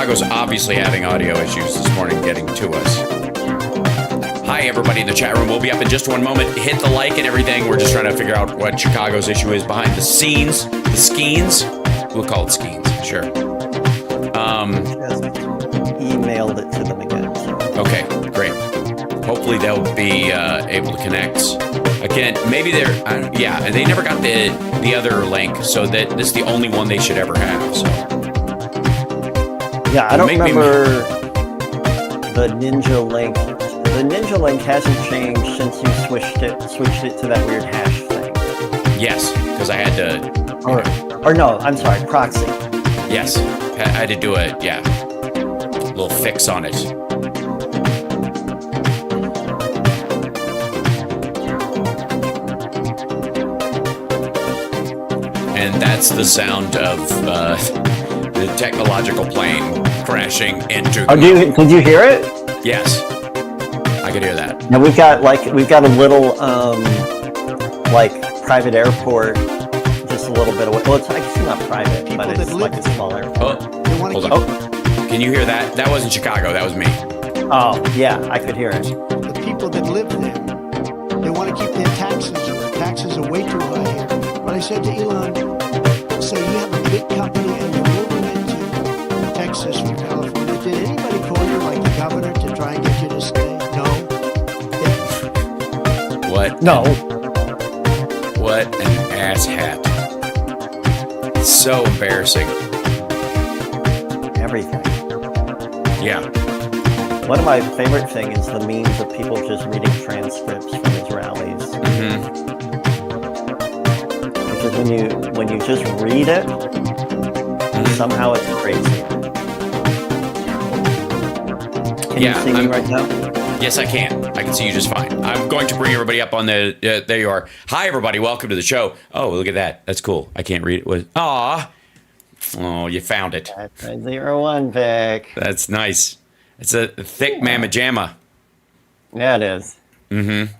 Chicago's obviously having audio issues this morning getting to us. Hi, everybody in the chat room. We'll be up in just one moment. Hit the like and everything. We're just trying to figure out what Chicago's issue is behind the scenes. The skeins. We'll call it skeins. Sure. Emailed it to them again. So. Okay, great. Hopefully they'll be able to connect. Again, maybe they're, yeah, and they never got the other link, so that this is the only one they should ever have. So. Yeah, I don't remember the Ninja link. The Ninja link hasn't changed since you switched it to that weird hash thing. Yes, because I had to. Or no, I'm sorry, proxy. Yes, I had to do a little fix on it. And that's the sound of the technological plane crashing into. Oh, did you hear it? Yes, I could hear that. Now we've got a little private airport, just a little bit away. Well, it's actually not private, but it's like a small airport. Oh, hold on. Oh, can you hear that? That wasn't Chicago. That was me. Oh, yeah, I could hear it. The people that live there, they want to keep their taxes. Taxes are way too high here. But I said to Elon, so you have a big company and you're moving into Texas from California. Did anybody call you, like the governor, to try and get you to stay? No. What? No. What an asshat. So embarrassing. Everything. Yeah. One of my favorite things is the memes of people just reading transcripts from his rallies. Mm-hmm. Because when you just read it, somehow it's crazy. Can you see me right now? Yes, I can. I can see you just fine. I'm going to bring everybody up on the... there you are. Hi, everybody. Welcome to the show. Oh, look at that. That's cool. I can't read it. Aw. Oh, you found it. That's a 01, Vic. That's nice. It's a thick mamma jamma. Yeah, it is. Mm-hmm.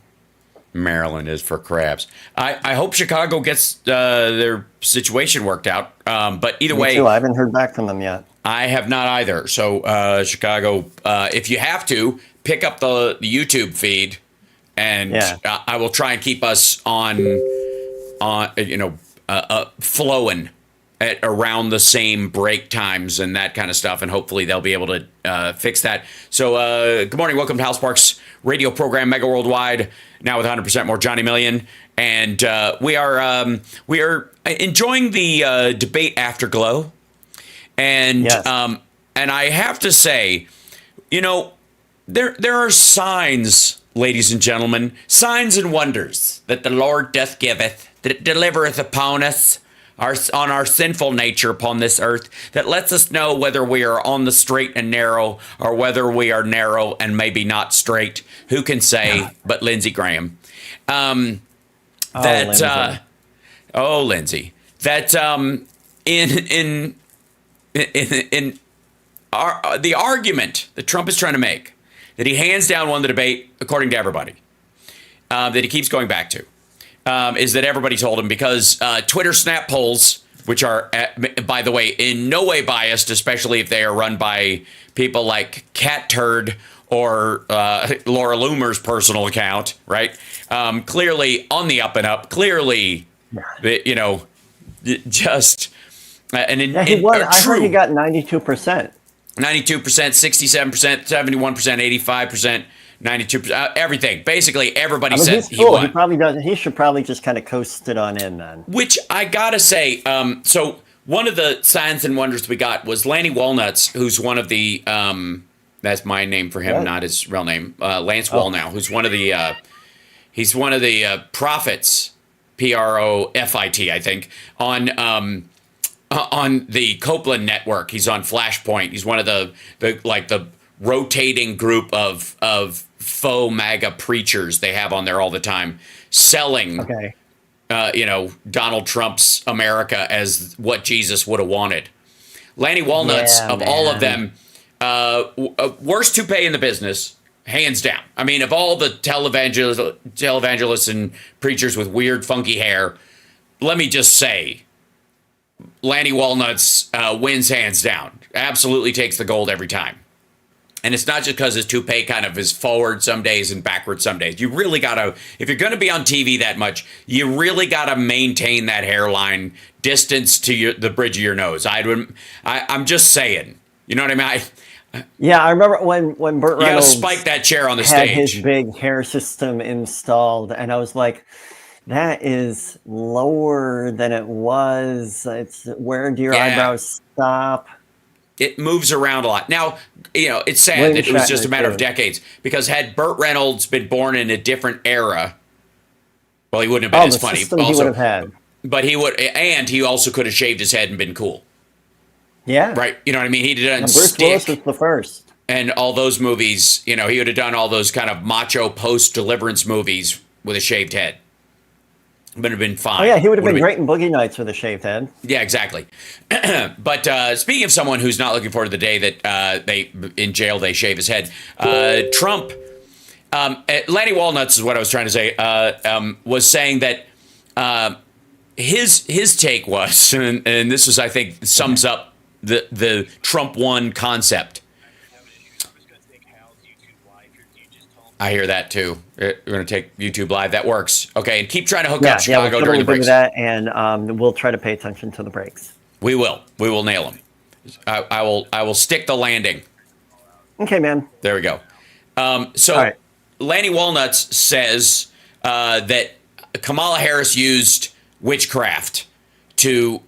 Maryland is for crabs. I hope Chicago gets their situation worked out. But either way... Me too. I haven't heard back from them yet. I have not either. So, Chicago, if you have to, pick up the YouTube feed, and I will try and keep us on flowing at around the same break times and that kind of stuff, and hopefully they'll be able to fix that. So, good morning, welcome to Hal Sparks' radio program, Megaworldwide, now with 100% more Johnny Million, and we are enjoying the debate afterglow, and and I have to say, there are signs, ladies and gentlemen, signs and wonders that the Lord doth giveth, that it delivereth upon us, on our sinful nature upon this earth, that lets us know whether we are on the straight and narrow, or whether we are narrow and maybe not straight. Who can say but Lindsey Graham? Lindsey. That in the argument that Trump is trying to make, that he hands down won the debate, according to everybody, that he keeps going back to, is that everybody told him because Twitter snap polls, which are, by the way, in no way biased, especially if they are run by people like Cat Turd or Laura Loomer's personal account, right? Clearly on the up and up, clearly, just... I heard he got 92%. 92%, 67%, 71%, 85%, 92%, everything. Basically, everybody says he won. He should probably just kind of coast it on in then. Which I gotta say, so one of the signs and wonders we got was Lanny Walnuts, who's one of the, that's my name for him, not his real name, Lance Wallnow, who's one of the, he's one of the prophets, Profit, I think, on the Copeland network. He's on Flashpoint. He's one of the rotating group of faux MAGA preachers they have on there all the time, selling, Donald Trump's America as what Jesus would have wanted. Lanny Walnuts, all of them, worst toupee in the business, hands down. I mean, of all the televangelists and preachers with weird, funky hair, let me just say, Lanny Walnuts wins hands down. Absolutely takes the gold every time. And it's not just because his toupee kind of is forward some days and backward some days. You really got to, if you're going to be on TV that much, you really got to maintain that hairline distance to the bridge of your nose. I'm just saying. You know what I mean? Yeah, I remember when Burt You got to Reynolds spike that chair on the had stage. his big hair system installed, and I was like, that is lower than it was. It's where do your eyebrows stop? It moves around a lot. Now, it's sad William that it was just a Shatner, matter of too. decades, because had Burt Reynolds been born in a different era, well, he wouldn't have been as the funny. system he would have had. But he also could have shaved his head and been cool. Yeah. Right? You know what I mean? He did And Bruce Willis was the first. And all those movies, he would have done all those kind of macho post-deliverance movies with a shaved head. Would have been fine. Oh, yeah, he would have been great in Boogie Nights with a shaved head. Yeah, exactly. But speaking of someone who's not looking forward to the day that in jail they shave his head, Trump, Lanny Walnuts is what I was trying to say, was saying that his take was, and this is, I think, sums up the Trump one concept. I hear that too. We're going to take YouTube Live. That works. Okay, and keep trying to hook up Chicago during the breaks. That, and we'll try to pay attention to the breaks. We will. We will nail them. I will stick the landing. Okay, man. There we go. So right. Lanny Walnuts says that Kamala Harris used witchcraft to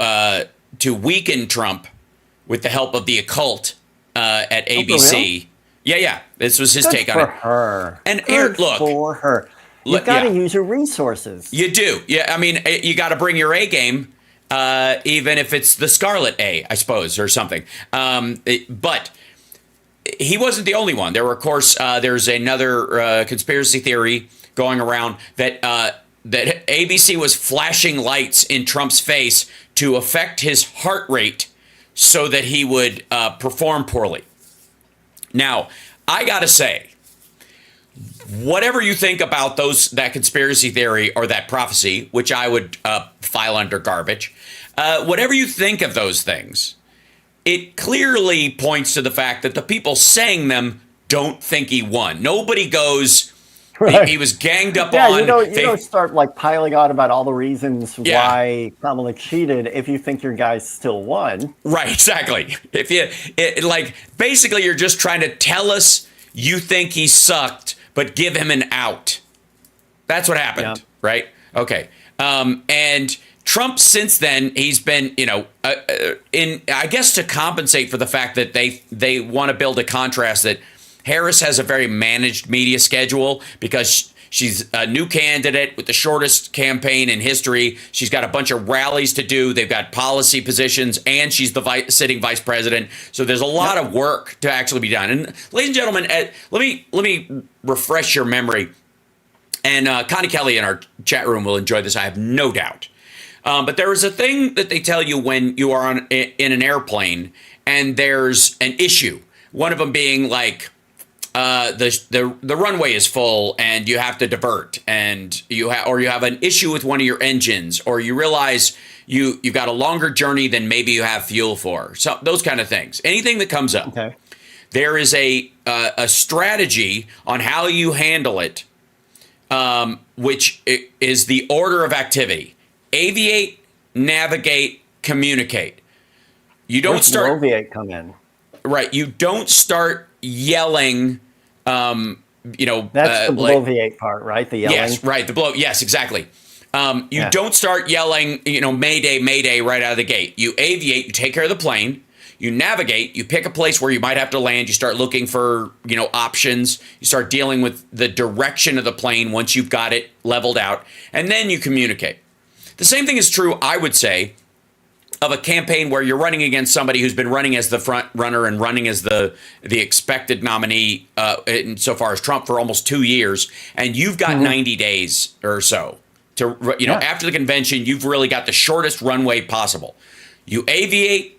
weaken Trump with the help of the occult at ABC. Yeah. This was his take on it. Good for her. And here, look. For her. You've got to use your resources. You do. Yeah, I mean, you got to bring your A game, even if it's the Scarlet A, I suppose, or something. But he wasn't the only one. There were, of course, there's another conspiracy theory going around that that ABC was flashing lights in Trump's face to affect his heart rate so that he would perform poorly. Now, I got to say, whatever you think about that conspiracy theory or that prophecy, which I would file under garbage, whatever you think of those things, it clearly points to the fact that the people saying them don't think he won. Nobody goes, right. he was ganged up on. Yeah, you don't start like piling on about all the reasons why Kamala cheated if you think your guy still won. Right, exactly. Basically you're just trying to tell us you think he sucked, but give him an out. That's what happened, right? Okay. And Trump, since then, he's been, I guess to compensate for the fact that they want to build a contrast that Harris has a very managed media schedule because she's a new candidate with the shortest campaign in history. She's got a bunch of rallies to do. They've got policy positions, and she's the sitting vice president. So there's a lot of work to actually be done. And ladies and gentlemen, let me refresh your memory. And Connie Kelly in our chat room will enjoy this, I have no doubt. But there is a thing that they tell you when you are in an airplane and there's an issue. One of them being like the runway is full and you have to divert, and you have an issue with one of your engines, or you realize you've got a longer journey than maybe you have fuel for. So those kind of things. Anything that comes up. Okay. There is a strategy on how you handle it, which is the order of activity. Aviate, navigate, communicate. You don't start. Bloviate come in. Right. You don't start yelling. That's the bloviate part, right? The yelling. Yes, right. Yes, exactly. You don't start yelling, Mayday, Mayday, right out of the gate. You aviate. You take care of the plane. You navigate. You pick a place where you might have to land. You start looking for, options. You start dealing with the direction of the plane once you've got it leveled out, and then you communicate. The same thing is true, I would say, of a campaign where you're running against somebody who's been running as the front runner and running as the expected nominee insofar as Trump for almost 2 years, and you've got 90 days or so to, after the convention, you've really got the shortest runway possible. You aviate,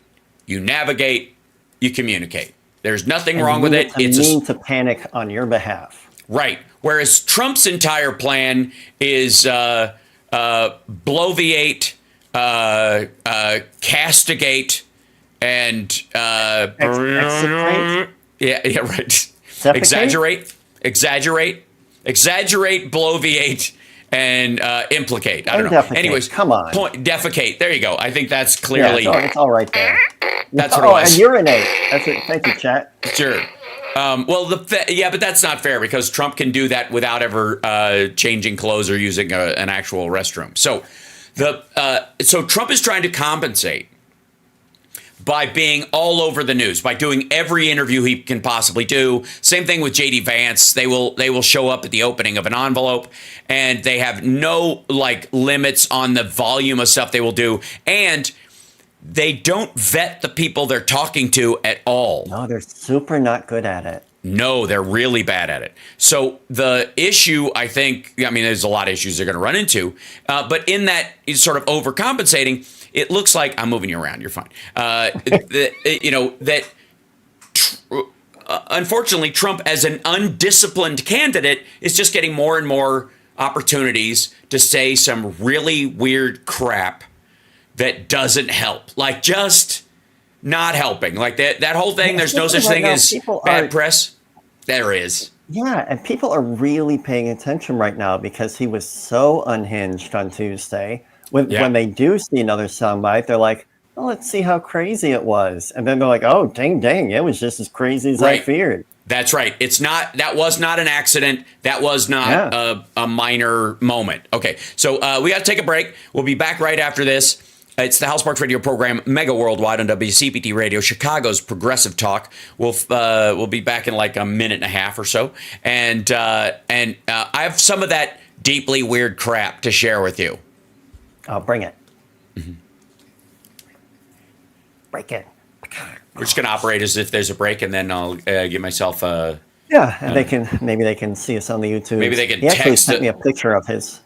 you navigate, you communicate. There's nothing wrong with it. It's mean to panic on your behalf. Right. Whereas Trump's entire plan is bloviate, castigate and Execrate? yeah, right. Defecate? Exaggerate, bloviate, and implicate. I don't know. Defecate. Anyways, Come on. Defecate. There you go. I think that's clearly. It's all right there. That's what it was. And urinate. That's it. Thank you, chat. Sure. Well, but that's not fair because Trump can do that without ever changing clothes or using an actual restroom. So so Trump is trying to compensate by being all over the news, by doing every interview he can possibly do. Same thing with JD Vance. They will show up at the opening of an envelope, and they have no limits on the volume of stuff they will do, and they don't vet the people they're talking to at all. No, they're super not good at it. No, they're really bad at it. So the issue, I think, there's a lot of issues they're going to run into, but in that sort of overcompensating, it looks like I'm moving you around. You're fine. Unfortunately, Trump, as an undisciplined candidate, is just getting more and more opportunities to say some really weird crap that doesn't help. Just not helping. That whole thing. There's no such thing as bad press. There is. Yeah, and people are really paying attention right now because he was so unhinged on Tuesday. When they do see another soundbite, they're like, well, let's see how crazy it was. And then they're like, oh, dang, it was just as crazy as I feared. That's right. That was not an accident. That was not a minor moment. Okay, so we got to take a break. We'll be back right after this. It's the House Sparks Radio program, Mega Worldwide on WCPT Radio, Chicago's progressive talk. We'll be back in a minute and a half or so. And I have some of that deeply weird crap to share with you. I'll bring it. Mm-hmm. Break it. We're just going to operate as if there's a break, and then I'll give myself a... Yeah, and maybe they can see us on the YouTube. Maybe they can He actually text sent me a picture of his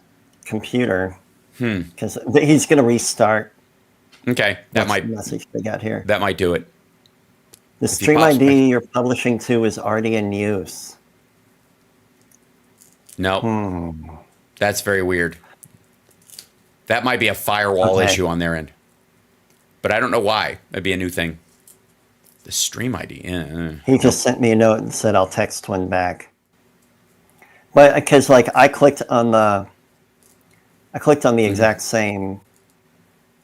computer. Because he's going to restart. Okay, That's the message they got here. That might do it. The stream ID you're publishing to is already in use. No, that's very weird. That might be a firewall issue on their end. But I don't know why. That'd be a new thing. The stream ID. He just sent me a note and said I'll text one back. But because I clicked on the exact same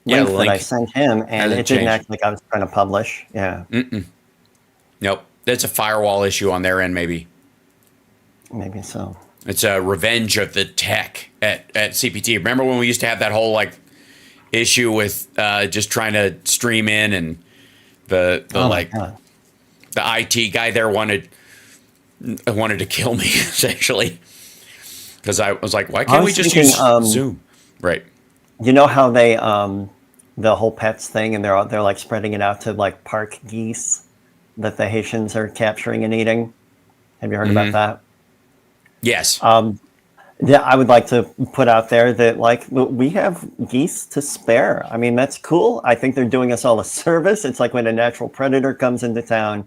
link that I sent him, and it didn't act like I was trying to publish. Yeah. Nope. That's a firewall issue on their end, maybe. Maybe so. It's a revenge of the tech at CPT. Remember when we used to have that whole issue with just trying to stream in, and the IT guy there wanted to kill me essentially because I was like, why can't we just use Zoom? Right. You know how they the whole pets thing, and they're spreading it out to park geese that the Haitians are capturing and eating. Have you heard about that? Yes. Yeah, I would like to put out there that we have geese to spare. That's cool. I think they're doing us all a service. It's like when a natural predator comes into town,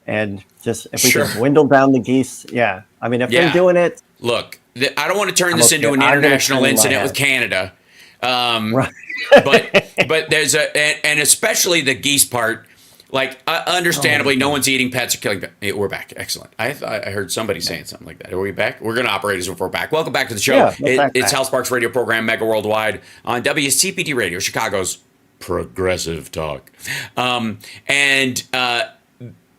and if we can dwindle down the geese, if they're doing it. Look, I don't want to turn this into an international incident with Canada. Right. but there's and especially the geese part. Understandably, no one's eating pets or killing pets. Hey, we're back. Excellent. I heard somebody saying something like that. Are we back? We're going to operate as if we're back. Welcome back to the show. It's House Sparks Radio program, Mega Worldwide on WCPT Radio, Chicago's progressive talk.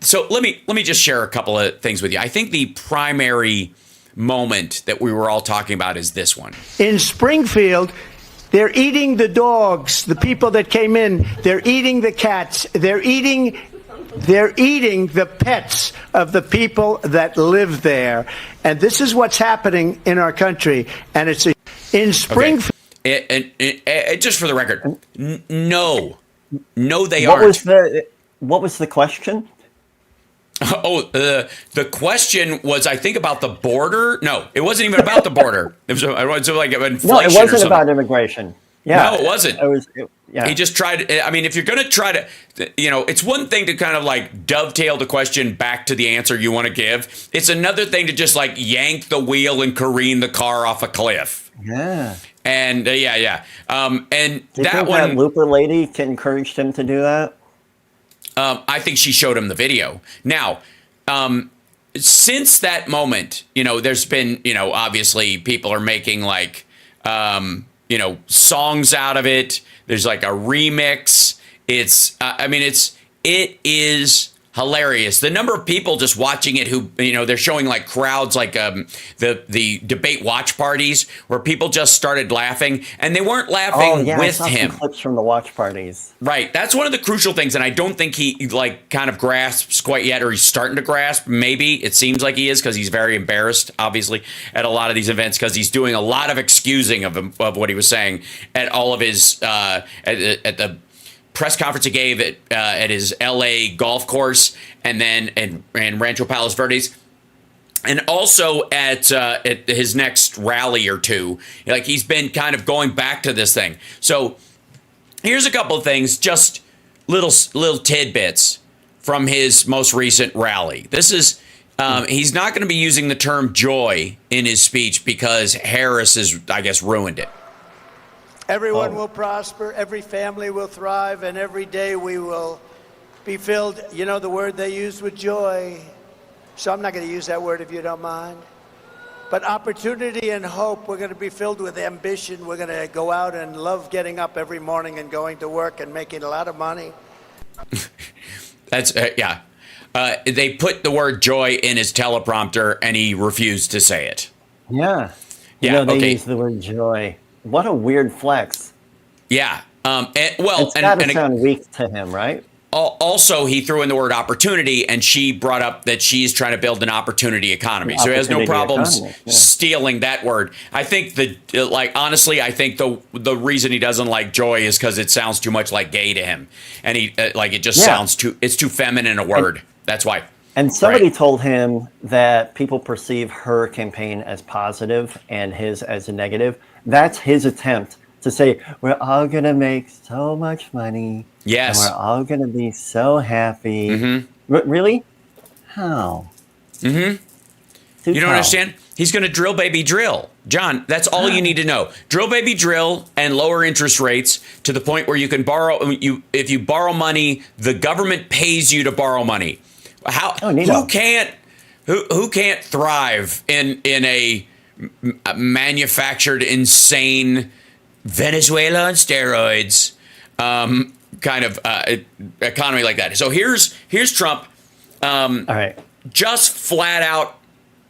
So let me just share a couple of things with you. I think the primary moment that we were all talking about is this one. In Springfield, they're eating the dogs, the people that came in. They're eating the cats. They're eating the pets of the people that live there. And this is what's happening in our country. And it's in Springfield. Okay. Just for the record, no, they aren't. What was the question? The question was, I think, about the border. No, it wasn't even about the border. It was like inflation. No, it wasn't about immigration. Yeah, no, it wasn't. Yeah. He just tried. If you're going to try to, it's one thing to kind of dovetail the question back to the answer you want to give. It's another thing to just yank the wheel and careen the car off a cliff. Yeah. And and Do you that think one, that Looper lady encouraged him to do that? I think she showed him the video. Now, since that moment, there's been, obviously people are making like, songs out of it. There's like a remix. It is hilarious. The number of people just watching it who, they're showing like crowds, like the debate watch parties where people just started laughing, and they weren't laughing I with saw him. some clips from the watch parties. Right. That's one of the crucial things. And I don't think he like kind of grasps quite yet, or he's starting to grasp. Maybe it seems like he is, because he's very embarrassed, obviously, at a lot of these events, because he's doing a lot of excusing of what he was saying at all of his at the press conference he gave at his LA golf course, and then in Rancho Palos Verdes. And also at his next rally or two. Like, he's been kind of going back to this thing. So here's a couple of things, just little tidbits from his most recent rally. This is, he's not going to be using the term joy in his speech because Harris has, I guess, ruined it. Everyone will prosper, every family will thrive, and every day we will be filled, the word they used, with joy. So I'm not going to use that word if you don't mind. But opportunity and hope, we're going to be filled with ambition. We're going to go out and love getting up every morning and going to work and making a lot of money. That's, they put the word joy in his teleprompter, and he refused to say it. Yeah. They use the word joy. What a weird flex. Yeah. It's got to sound weak to him, right? Also, he threw in the word opportunity, and she brought up that she's trying to build an opportunity economy. So he has no problems stealing that word. I think honestly, I think the reason he doesn't like joy is because it sounds too much like gay to him. And it just sounds it's too feminine a word. That's why. And somebody told him that people perceive her campaign as positive and his as a negative. That's his attempt to say, we're all going to make so much money. Yes. And we're all going to be so happy. Mm-hmm. Really? How? Mm-hmm. You don't understand? He's going to drill, baby, drill. John, that's all you need to know. Drill, baby, drill, and lower interest rates to the point where you can borrow. If you borrow money, the government pays you to borrow money. Who can't thrive in a manufactured, insane Venezuela on steroids kind of economy like that? So here's Trump. All right. Just flat out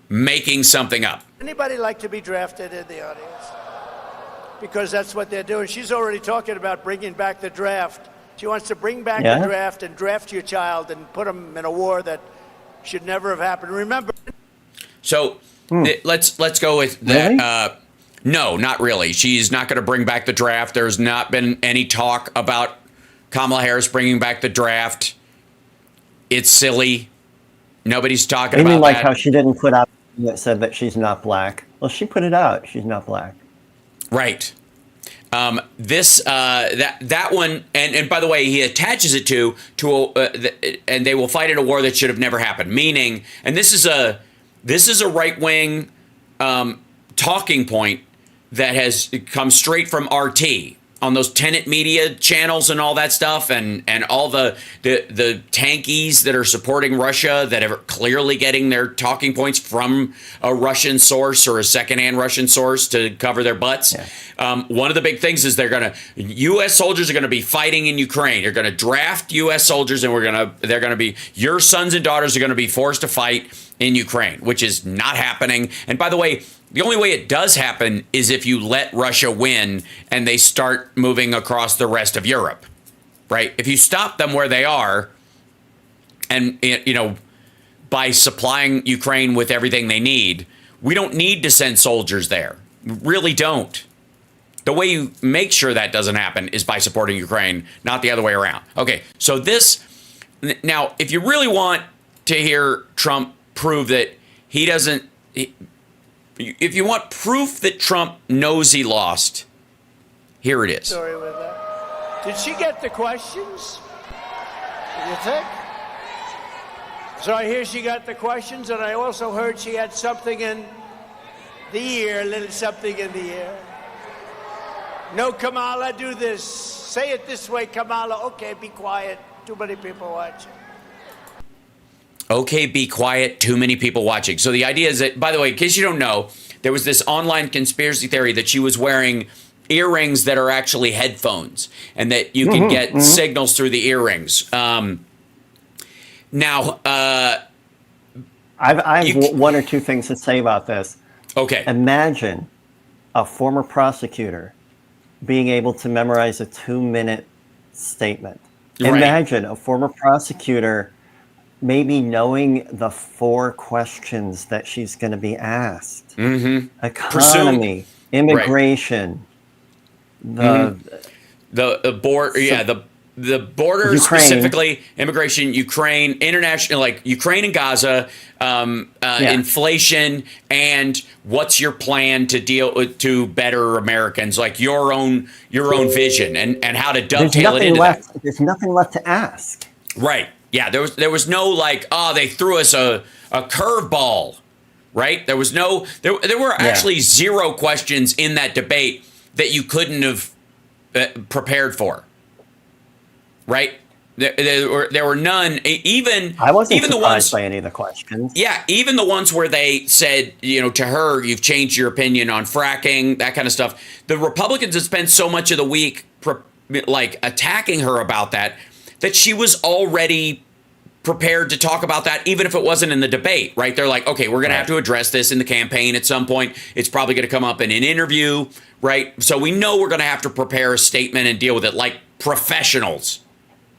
making something up. Anybody like to be drafted in the audience? Because that's what they're doing. She's already talking about bringing back the draft. She wants to bring back the draft and draft your child and put them in a war that should never have happened. Remember. So let's go with that. Really? No, not really. She's not going to bring back the draft. There's not been any talk about Kamala Harris bringing back the draft. It's silly. Nobody's talking about that. You mean like how she didn't put out that said that she's not black? Well, she put it out. She's not black. Right. That one, and by the way, he attaches it to and they will fight in a war that should have never happened. Meaning, and this is a right wing talking point that has come straight from RT on those tenant media channels and all that stuff, and all the tankies that are supporting Russia that are clearly getting their talking points from a Russian source or a secondhand Russian source to cover their butts. Yeah. One of the big things is U.S. soldiers are going to be fighting in Ukraine. They're going to draft U.S. soldiers, and they're going to be, your sons and daughters are going to be forced to fight in Ukraine, which is not happening. And by the way, the only way it does happen is if you let Russia win and they start moving across the rest of Europe, right? If you stop them where they are and, by supplying Ukraine with everything they need, we don't need to send soldiers there. We really don't. The way you make sure that doesn't happen is by supporting Ukraine, not the other way around. Okay, so now, if you really want to hear Trump prove that he doesn't... If you want proof that Trump knows he lost, here it is. Sorry with that. Did she get the questions? Do you think? So I hear she got the questions, and I also heard she had something in the ear, a little something in the ear. No, Kamala, do this. Say it this way, Kamala. Okay, be quiet. Too many people watching. Okay, be quiet. Too many people watching. So the idea is that, by the way, in case you don't know, there was this online conspiracy theory that she was wearing earrings that are actually headphones and that you can get signals through the earrings. Now, I have one or two things to say about this. Okay. Imagine a former prosecutor being able to memorize a 2-minute statement. Right. Imagine a former prosecutor maybe knowing the 4 questions that she's going to be asked. Mm-hmm. Economy, immigration, the border, the border, Ukraine. Specifically immigration, Ukraine, international, like Ukraine and Gaza, inflation, and what's your plan to deal with, to better Americans, like your own vision and how to dovetail it into that. There's nothing left to ask. Right. Yeah. There was no like, they threw us a curveball. Right. There was no, there were actually 0 questions in that debate that you couldn't have prepared for. Right. There were none. I wasn't even surprised the ones by any of the questions. Yeah, even the ones where they said, to her, you've changed your opinion on fracking, that kind of stuff. The Republicans had spent so much of the week attacking her about that she was already prepared to talk about that, even if it wasn't in the debate. Right? They're like, okay, we're going to have to address this in the campaign at some point. It's probably going to come up in an interview. Right? So we know we're going to have to prepare a statement and deal with it like professionals.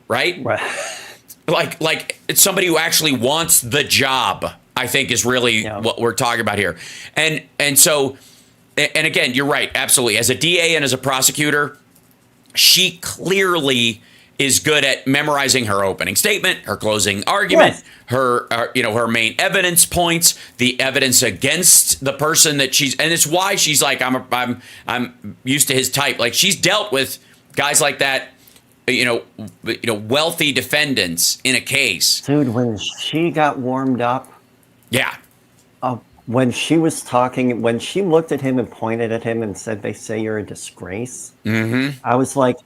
Right? Like it's somebody who actually wants the job, I think is really what we're talking about here. And so, and again, you're right. Absolutely. As a DA and as a prosecutor, she clearly is good at memorizing her opening statement, her closing argument, her main evidence points, the evidence against the person that and it's why she's like, I'm used to his type. Like she's dealt with guys like that, wealthy defendants in a case. Dude, when she got warmed up. Yeah. When she was talking, when she looked at him and pointed at him and said, they say you're a disgrace. Mm-hmm. I was like,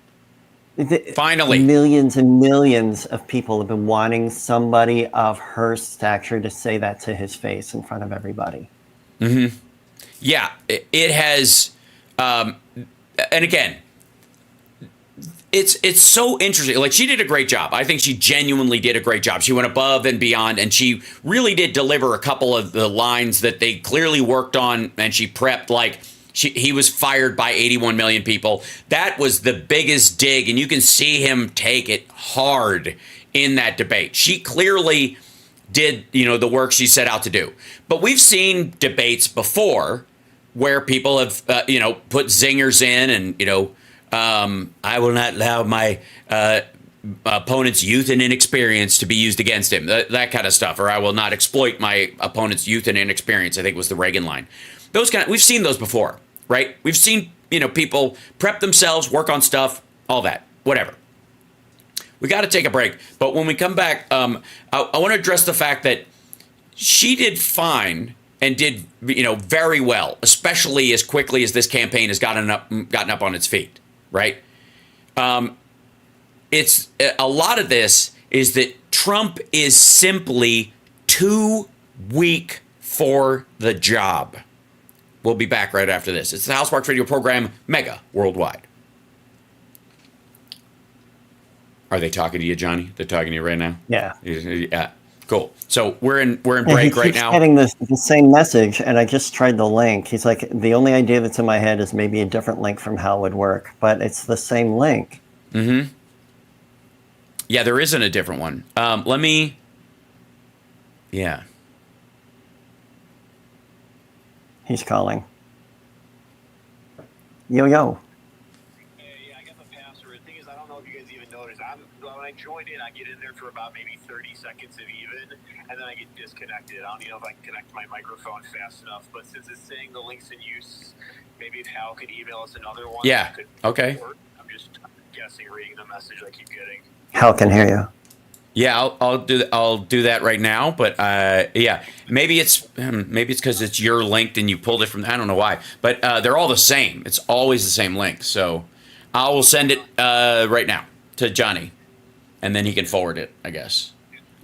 finally. Millions and millions of people have been wanting somebody of her stature to say that to his face in front of everybody. Mm-hmm. Yeah, it has. And again, it's so interesting. Like she did a great job. I think she genuinely did a great job. She went above and beyond, and she really did deliver a couple of the lines that they clearly worked on, and she prepped. Like he was fired by 81 million people. That was the biggest dig, and you can see him take it hard in that debate. She clearly did, the work she set out to do. But we've seen debates before where people have, put zingers in and, I will not allow my opponent's youth and inexperience to be used against him. That kind of stuff. Or I will not exploit my opponent's youth and inexperience, I think was the Reagan line. We've seen those before, right? We've seen, people prep themselves, work on stuff, all that, whatever. We got to take a break. But when we come back, I want to address the fact that she did fine and did, very well, especially as quickly as this campaign has gotten up on its feet. Right. It's a lot of this is that Trump is simply too weak for the job. We'll be back right after this. It's the Hal Sparks radio program, Mega Worldwide. Are they talking to you, Johnny? They're talking to you right now? Yeah. Yeah. Cool. So we're in break right now. Getting the same message, and I just tried the link. He's like, the only idea that's in my head is maybe a different link from Hal would work, but it's the same link. Mm-hmm. Yeah, there isn't a different one. Yeah. He's calling. Yo. Yeah, I got the password. The thing is, I don't know if you guys even noticed. When I join in, I get in there for about maybe 30 seconds of even, and then I get disconnected. I don't even know if I can connect my microphone fast enough, but since it's saying the link's in use, maybe if Hal could email us another one. Yeah, okay. I'm just guessing, reading the message I keep getting. Hal can hear you. Yeah, I'll do that right now. But yeah, maybe it's because it's your link and you pulled it from. I don't know why, but they're all the same. It's always the same link. So I will send it right now to Johnny, and then he can forward it, I guess.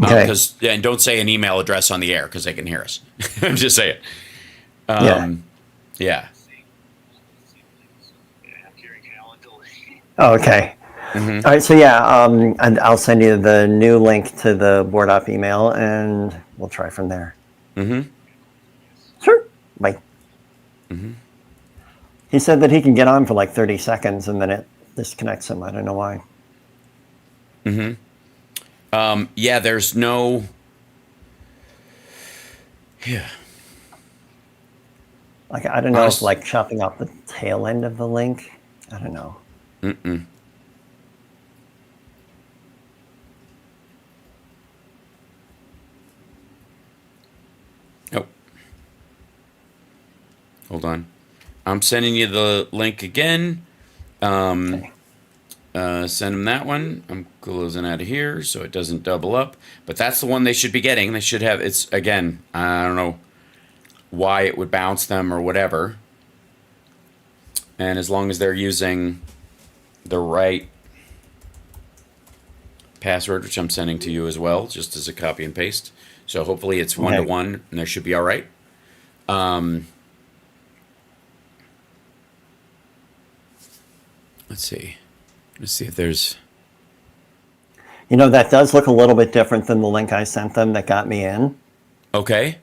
Okay. And don't say an email address on the air because they can hear us. I'm just saying. Yeah. Yeah. I'm hearing Calendly. Oh, okay. All right. So yeah, and I'll send you the new link to the board op email, and we'll try from there. Sure. Bye. He said that he can get on for like 30 seconds, and then it disconnects him. I don't know why. Yeah, there's no. Yeah. Like, I don't know if like chopping off the tail end of the link. I don't know. Oh. Hold on. I'm sending you the link again. Okay. Send them that one. I'm closing out of here so it doesn't double up. But that's the one they should be getting. They should have. It's again. I don't know why it would bounce them or whatever. And as long as they're using the right password, which I'm sending to you as well, just as a copy and paste. So hopefully it's 1-to-1, and they should be all right. Let's see. Let's see if there's. You know, that does look a little bit different than the link I sent them that got me in. Okay.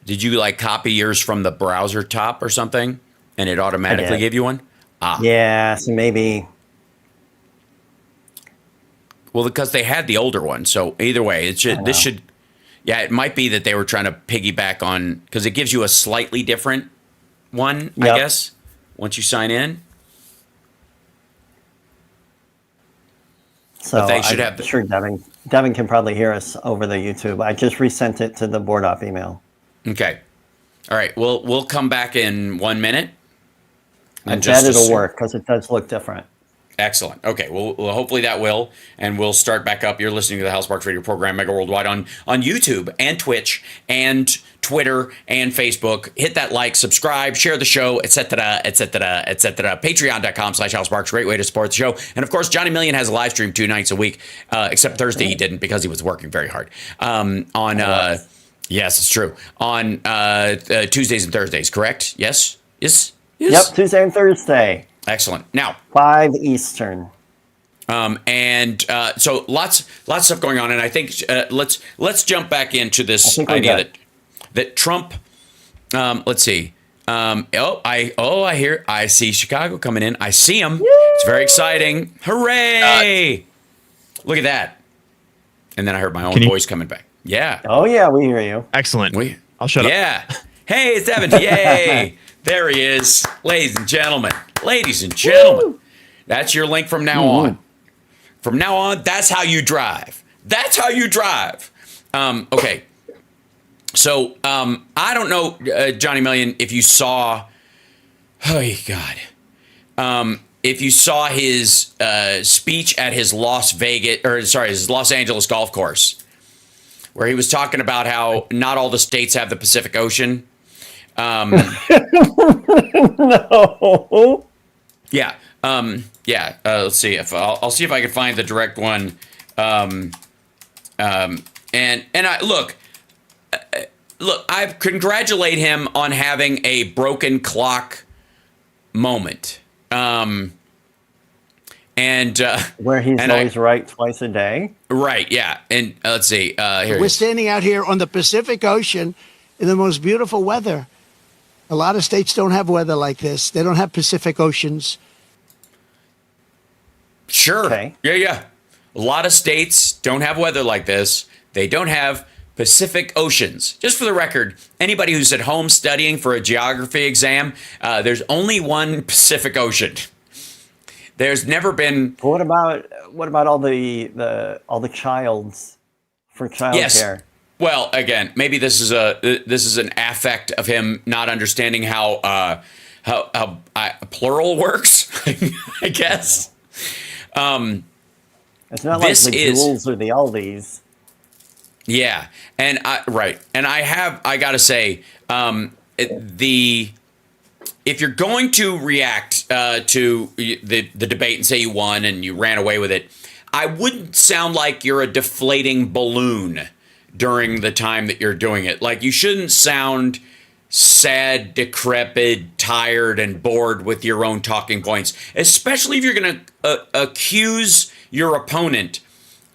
Did you like copy yours from the browser top or something, and it automatically gave you one? Ah. Yeah, so maybe. Well, because they had the older one, so either way, it should. This should. Yeah, it might be that they were trying to piggyback on because it gives you a slightly different one, I guess, once you sign in. So they should I'm sure Devin can probably hear us over the YouTube. I just resent it to the board op email. Okay. All right. We'll come back in 1 minute. I bet it'll work because it does look different. Excellent. Okay. Well, hopefully that will, and we'll start back up. You're listening to the House Sparks Radio program, Mega Worldwide, on YouTube and Twitch and Twitter and Facebook. Hit that like, subscribe, share the show, etc., etc., etc. Patreon.com/HouseSparks. Great way to support the show. And of course, Johnny Million has a live stream 2 nights a week, except Thursday he didn't because he was working very hard. Yes, it's true. On Tuesdays and Thursdays, correct? Yes? Yes? Yep, Tuesday and Thursday. Excellent. Now, 5 Eastern. So lots of stuff going on, and I think let's jump back into this idea that Trump. Let's see. I see Chicago coming in. I see him. Yay! It's very exciting. Hooray! Look at that. And then I heard my own voice coming back. Yeah. Oh yeah, we hear you. Excellent. I'll shut up. Yeah. Hey, it's Evan. Yay! There he is, ladies and gentlemen. Ladies and gentlemen, that's your link from now on. From now on, that's how you drive. That's how you drive. Okay. So I don't know, Johnny Million, if you saw. Oh God. If you saw his speech at his Los Angeles golf course, where he was talking about how not all the states have the Pacific Ocean. No. Yeah. Let's see if I'll see if I can find the direct one. And I look, I congratulate him on having a broken clock moment. Where he's always right twice a day. Right. Yeah. And let's see. Here We're standing out here on the Pacific Ocean in the most beautiful weather. A lot of states don't have weather like this. They don't have Pacific Oceans. Sure. Okay. Yeah. A lot of states don't have weather like this. They don't have Pacific Oceans. Just for the record, anybody who's at home studying for a geography exam, there's only one Pacific Ocean. There's never been. What about all the childs for childcare? Yes. Well, again, maybe this is an affect of him not understanding how plural works, I guess. It's not like This the is- Jewels or the Aldis. Yeah, and I gotta say, if you're going to react to the debate and say you won and you ran away with it, I wouldn't sound like you're a deflating balloon during the time that you're doing it. Like, you shouldn't sound sad, decrepit, tired, and bored with your own talking points, especially if you're going to accuse your opponent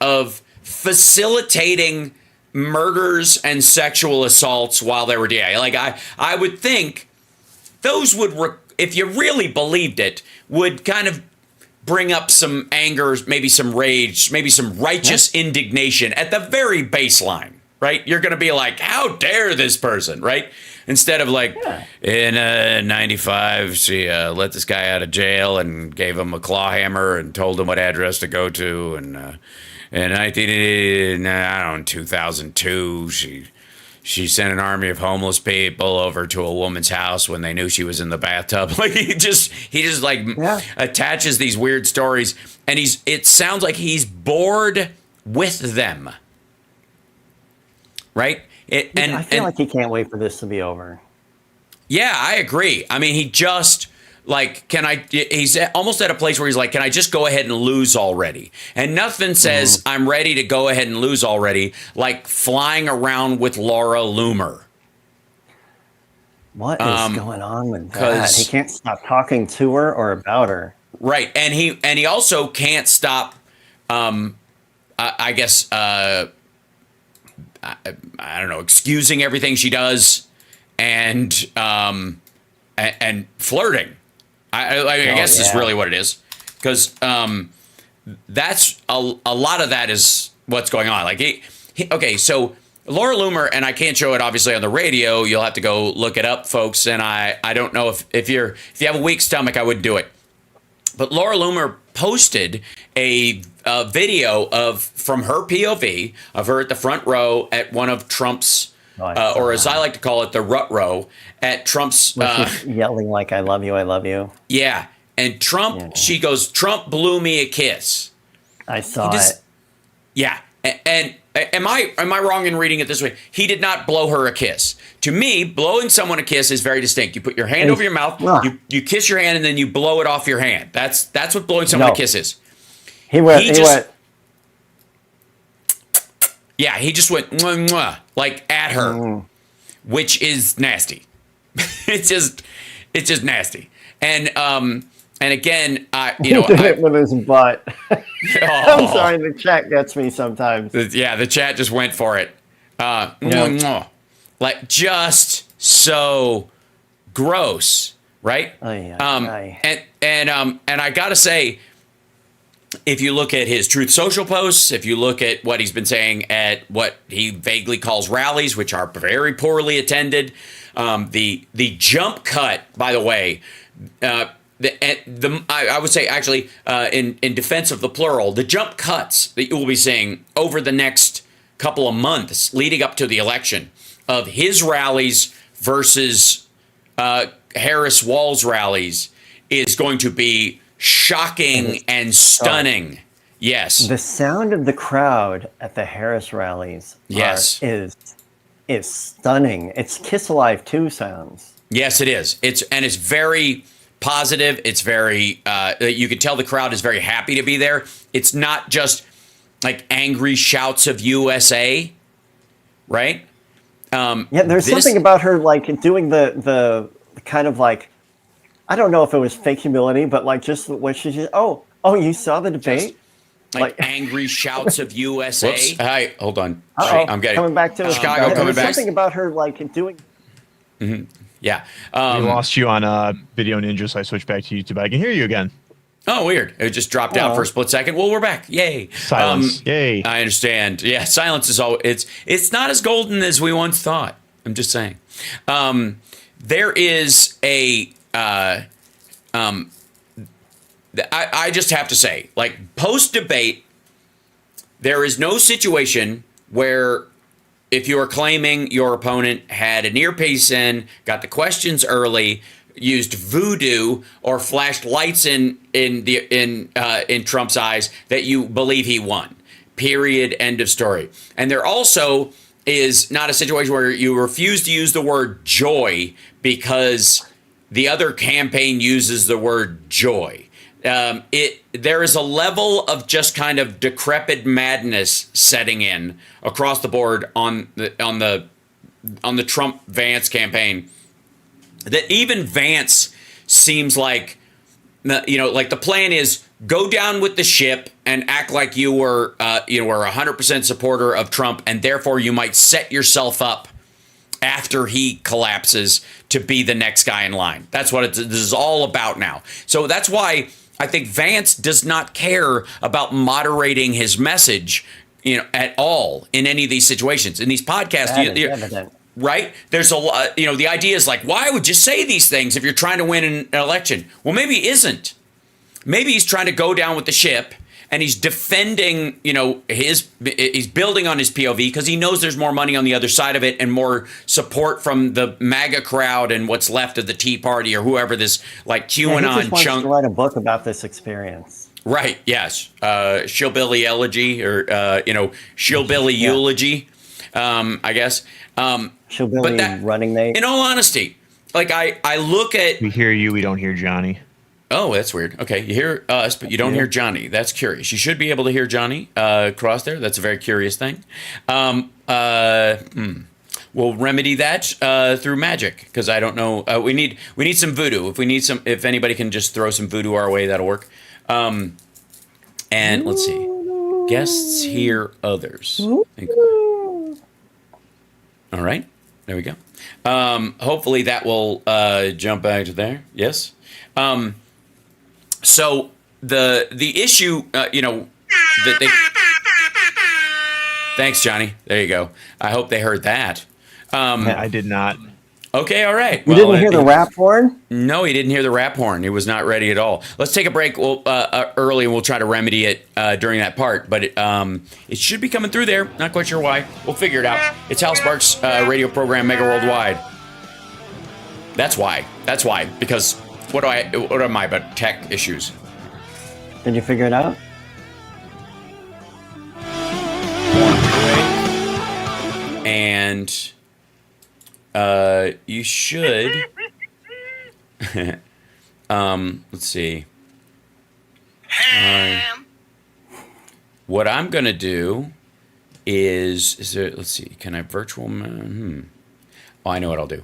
of facilitating murders and sexual assaults while they were DA. Like, I would think those would, if you really believed it, would kind of bring up some anger, maybe some rage, maybe some righteous indignation at the very baseline, right? You're going to be like, how dare this person, right? Instead of like, in 95, she let this guy out of jail and gave him a claw hammer and told him what address to go to. And in 2002, she sent an army of homeless people over to a woman's house when they knew she was in the bathtub. Like, he just attaches these weird stories, and it sounds like he's bored with them. Right? I feel like he can't wait for this to be over. Yeah, I agree. I mean, he just, like, he's almost at a place where he's like, can I just go ahead and lose already? And nothing says I'm ready to go ahead and lose already like flying around with Laura Loomer. What is going on with that? He can't stop talking to her or about her. Right. And he also can't stop, I guess, I don't know, excusing everything she does and flirting. I guess is really what it is, because that's a lot of that is what's going on. Like, okay, so Laura Loomer, and I can't show it obviously on the radio. You'll have to go look it up, folks. And I don't know if you have a weak stomach, I wouldn't do it. But Laura Loomer posted a video from her POV of her at the front row at one of Trump's, or as I like to call it, the rut row at Trump's. Yelling like, I love you, I love you. Yeah. And Trump, she goes, Trump blew me a kiss. I saw it. Yeah. And am I wrong in reading it this way? He did not blow her a kiss. To me, blowing someone a kiss is very distinct. You put your hand over your mouth, you kiss your hand, and then you blow it off your hand. That's what blowing someone a kiss is. He went. Yeah, he just went mwah, mwah, like at her, which is nasty. It's just nasty. And again, he did it with his butt. I'm sorry, the chat gets me sometimes. Yeah, the chat just went for it. Mwah, mwah. Like, just so gross, right? And I gotta say, if you look at his Truth Social posts, if you look at what he's been saying at what he vaguely calls rallies, which are very poorly attended, the jump cut, by the way, I would say actually in defense of the plural, the jump cuts that you will be seeing over the next couple of months leading up to the election of his rallies versus Harris Wall's rallies is going to be shocking and stunning. Yes. The sound of the crowd at the Harris rallies is stunning. It's Kiss Alive 2 sounds. Yes, it is. It's very positive. It's very you can tell the crowd is very happy to be there. It's not just like angry shouts of USA, right? There's something about her like doing the kind of like, I don't know if it was fake humility, but like just what she just, oh, you saw the debate? Like angry shouts of USA. Whoops. Hi, hold on. I'm getting coming back to Chicago. Coming back. Something about her like doing. Mm-hmm. Yeah. We lost you on Video Ninja, so I switched back to YouTube. I can hear you again. Oh, weird. It just dropped out for a split second. Well, we're back. Yay. Silence. Yay. I understand. Yeah, silence is always, it's not as golden as we once thought. I'm just saying. There is I just have to say, like, post-debate, there is no situation where if you are claiming your opponent had an earpiece in, got the questions early, used voodoo or flashed lights in Trump's eyes that you believe he won. Period. End of story. And there also is not a situation where you refuse to use the word joy because the other campaign uses the word joy. There is a level of just kind of decrepit madness setting in across the board on the Trump Vance campaign that even Vance seems like, like the plan is go down with the ship and act like you were 100% supporter of Trump, and therefore you might set yourself up after he collapses to be the next guy in line. That's what this is all about now. So that's why I think Vance does not care about moderating his message, at all in any of these situations. In these podcasts, right? There's a lot, the idea is like, why would you say these things if you're trying to win an election? Well, maybe he isn't. Maybe he's trying to go down with the ship and he's defending, he's building on his POV because he knows there's more money on the other side of it and more support from the MAGA crowd and what's left of the Tea Party or whoever this like QAnon he just wants chunk. to write a book about this experience. Right. Yes. Shillbilly elegy or, shillbilly eulogy, I guess. Shillbilly running mate. In all honesty, like I look at. We hear you. We don't hear Johnny. Oh, that's weird. Okay, you hear us, but you don't hear Johnny. That's curious. You should be able to hear Johnny across there. That's a very curious thing. We'll remedy that through magic because I don't know. We need some voodoo. If anybody can just throw some voodoo our way, that'll work. And let's see. Guests hear others. All right, there we go. Hopefully that will jump back to there. Yes. So the issue, that they. Thanks, Johnny. There you go. I hope they heard that. I did not. Okay, all right. You didn't hear the rap horn? No, he didn't hear the rap horn. He was not ready at all. Let's take a break early, and we'll try to remedy it during that part. But it should be coming through there. Not quite sure why. We'll figure it out. It's Hal Sparks' radio program, Megaworldwide. That's why. Because what am I but tech issues? Did you figure it out? And you should. Let's see. What I'm gonna do is there? Let's see. Can I virtual? Oh, I know what I'll do.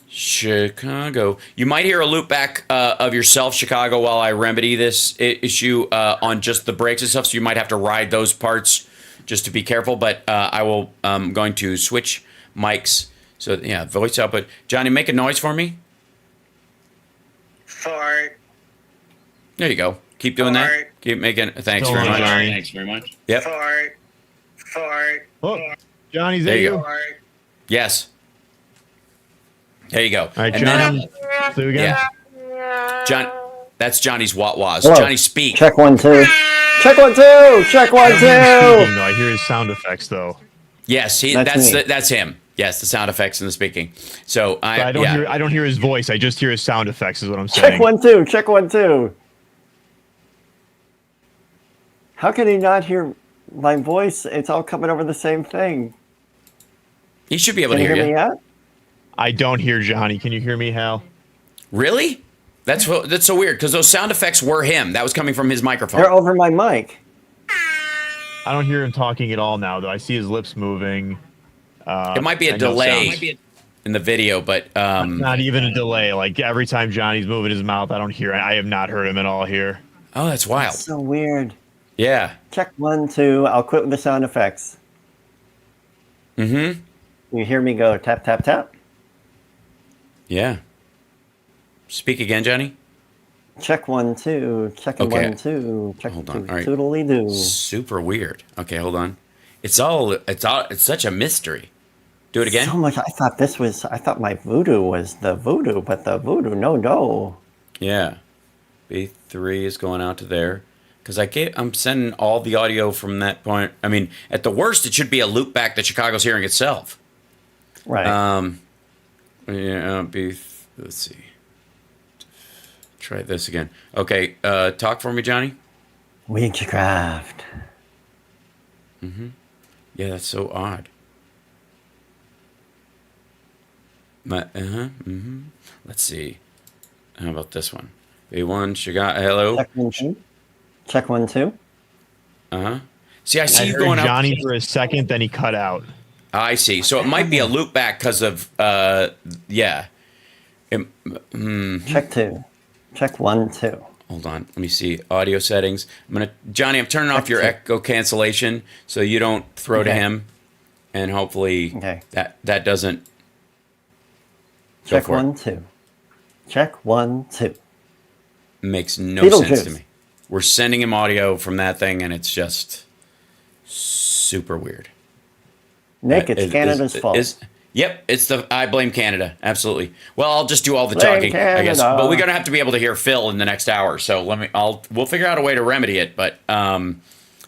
Chicago. You might hear a loop back of yourself, Chicago, while I remedy this issue on just the breaks and stuff. So you might have to ride those parts just to be careful. But I'm going to switch mics. So yeah, voice output. Johnny, make a noise for me. Fart. There you go. Keep doing Fart. that. Keep making. Thanks Go very on, much. Johnny. Thanks very much. Yep. Fart. Fart. Oh, Johnny's There there. you go. Fart. Yes. There you go. All right, And Johnny. then, Do it again. yeah. John, that's Johnny's wah-wahs. Hello. Johnny, speak. Check 1 2. Check 1 2. Check 1 2. No, I hear his sound effects though. Yes, That's me. that's him. Yes, the sound effects and the speaking. So I don't hear his voice. I just hear his sound effects. Is what I'm saying. Check 1 2. Check 1 2. How can he not hear my voice? It's all coming over the same thing. He should be able Can to you hear hear you. me yet? I don't hear Johnny. Can you hear me, Hal? Really? That's so weird because those sound effects were him. That was coming from his microphone. They're over my mic. I don't hear him talking at all now, though. I see his lips moving. It might be a I know delay sounds- in the video, but Not even a delay. Like every time Johnny's moving his mouth, I don't hear it. I have not heard him at all here. oh, that's wild. So weird. Yeah. Check 1 2. I'll quit with the sound effects. Mm-hmm. You hear me go tap tap tap. Yeah. Speak again, Johnny. Check 1 2. Check Okay. 1 2. Check Hold 2. on. All right. Toodly doo. Super weird. Okay, hold on. It's such a mystery. Do it again. So much. I thought my voodoo was the voodoo, but the voodoo, no. Yeah. B3 is going out to there. Because I'm sending all the audio from that point. I mean, at the worst, it should be a loop back that Chicago's hearing itself. Right. Yeah, B3. Let's see. Try this again. Okay, talk for me, Johnny. Witchcraft. Yeah, that's so odd. Let's see. How about this one? B1, hello. Check 1 2. Check 1 2. See, I see I you heard going up. Johnny for a second, then he cut out. I see. So it might be a loop back because of, yeah. Check 2. Check 1 2. Hold on. Let me see. Audio settings. Johnny, I'm turning off your Check. echo cancellation so you don't throw to Okay. him. And hopefully Okay. that doesn't. Check for it. 1 2. Check 1 2. Makes no Beetlejuice. sense to me. We're sending him audio from that thing, and it's just super weird. Nick, it's Canada's fault. Yep, I blame Canada. Absolutely. Well, I'll just do all the Blame talking, I guess. Canada. But we're gonna have to be able to hear Phil in the next hour. So we'll figure out a way to remedy it. But do I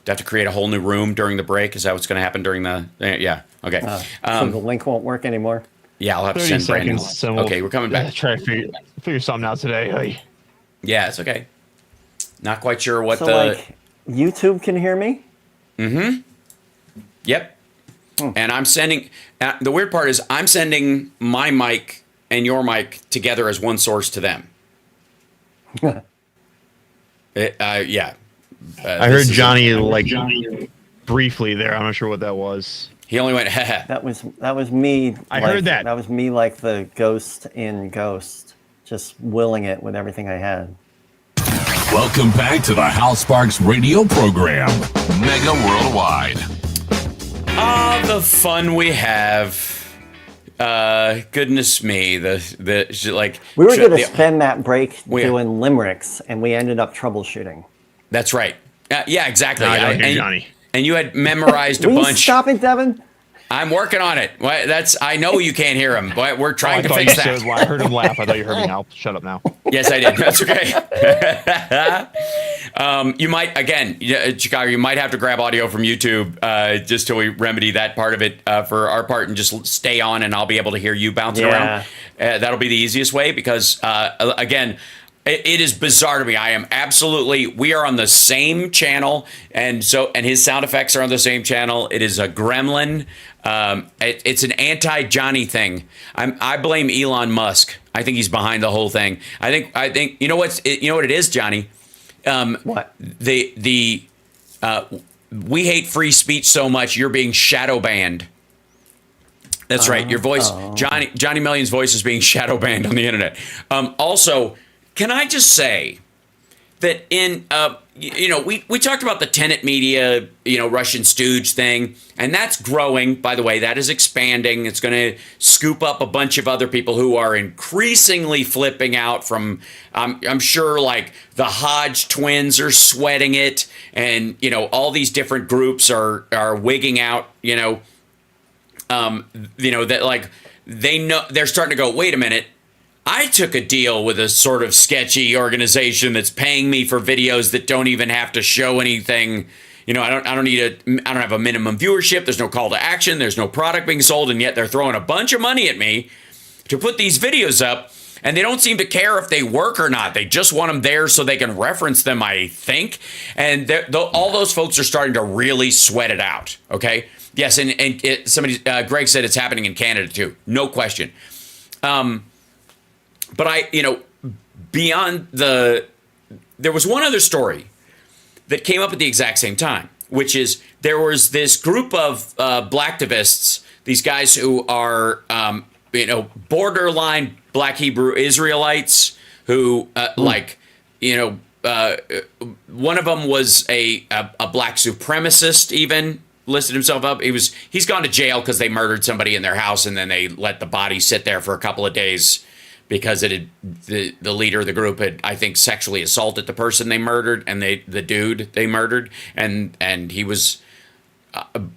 have to create a whole new room during the break? Is that what's gonna happen during the? Yeah. Okay. So the link won't work anymore. Yeah, I'll have to 30 send Brandon. seconds. So Okay, we're coming back. Try to figure something out today. Hey. Yeah, it's okay. Not quite sure what So, the. like, YouTube can hear me? Yep. And I'm sending. The weird part is I'm sending my mic and your mic together as one source to them. Yeah. I heard Johnny briefly there. I'm not sure what that was. He only went, That was me. I heard that. That was me, like the ghost in Ghost, just willing it with everything I had. Welcome back to the Hal Sparks radio program, Mega Worldwide. the fun we have. Goodness me, like we were going to spend that break doing limericks, and we ended up troubleshooting. That's right. Yeah, exactly. No, I don't hear Johnny. And you had memorized a Will bunch. You stop it, Devin? I'm working on it. I know you can't hear him, but we're trying to fix that. I heard him laugh. I thought you heard me now. Shut up now. Yes, I did. That's okay. You might, again, Chicago, you might have to grab audio from YouTube just till we remedy that part of it for our part and just stay on and I'll be able to hear you bouncing around. That'll be the easiest way because, again, it is bizarre to me. We are on the same channel, and his sound effects are on the same channel. It is a gremlin. It's an anti-Johnny thing. I blame Elon Musk. I think he's behind the whole thing. I think you know what it is, Johnny. What? We hate free speech so much. You're being shadow banned. That's right. Your voice, Johnny Million's voice is being shadow banned on the internet. Also, can I just say that we talked about the tenant media, Russian stooge thing, and that's growing. By the way, that is expanding. It's going to scoop up a bunch of other people who are increasingly flipping out from, I'm sure, like the Hodge twins are sweating it, and, all these different groups are wigging out, that like they know they're starting to go, wait a minute. I took a deal with a sort of sketchy organization that's paying me for videos that don't even have to show anything. I don't have a minimum viewership. There's no call to action. There's no product being sold. And yet they're throwing a bunch of money at me to put these videos up. And they don't seem to care if they work or not. They just want them there so they can reference them, I think. And all those folks are starting to really sweat it out. Okay. Yes. And Greg said it's happening in Canada too. No question. But beyond there was one other story that came up at the exact same time, which is there was this group of blacktivists, these guys who are, borderline Black Hebrew Israelites who, one of them was a black supremacist even. Listed himself up. He's gone to jail because they murdered somebody in their house and then they let the body sit there for a couple of days because the leader of the group had, I think, sexually assaulted the person they murdered and the dude they murdered, and he was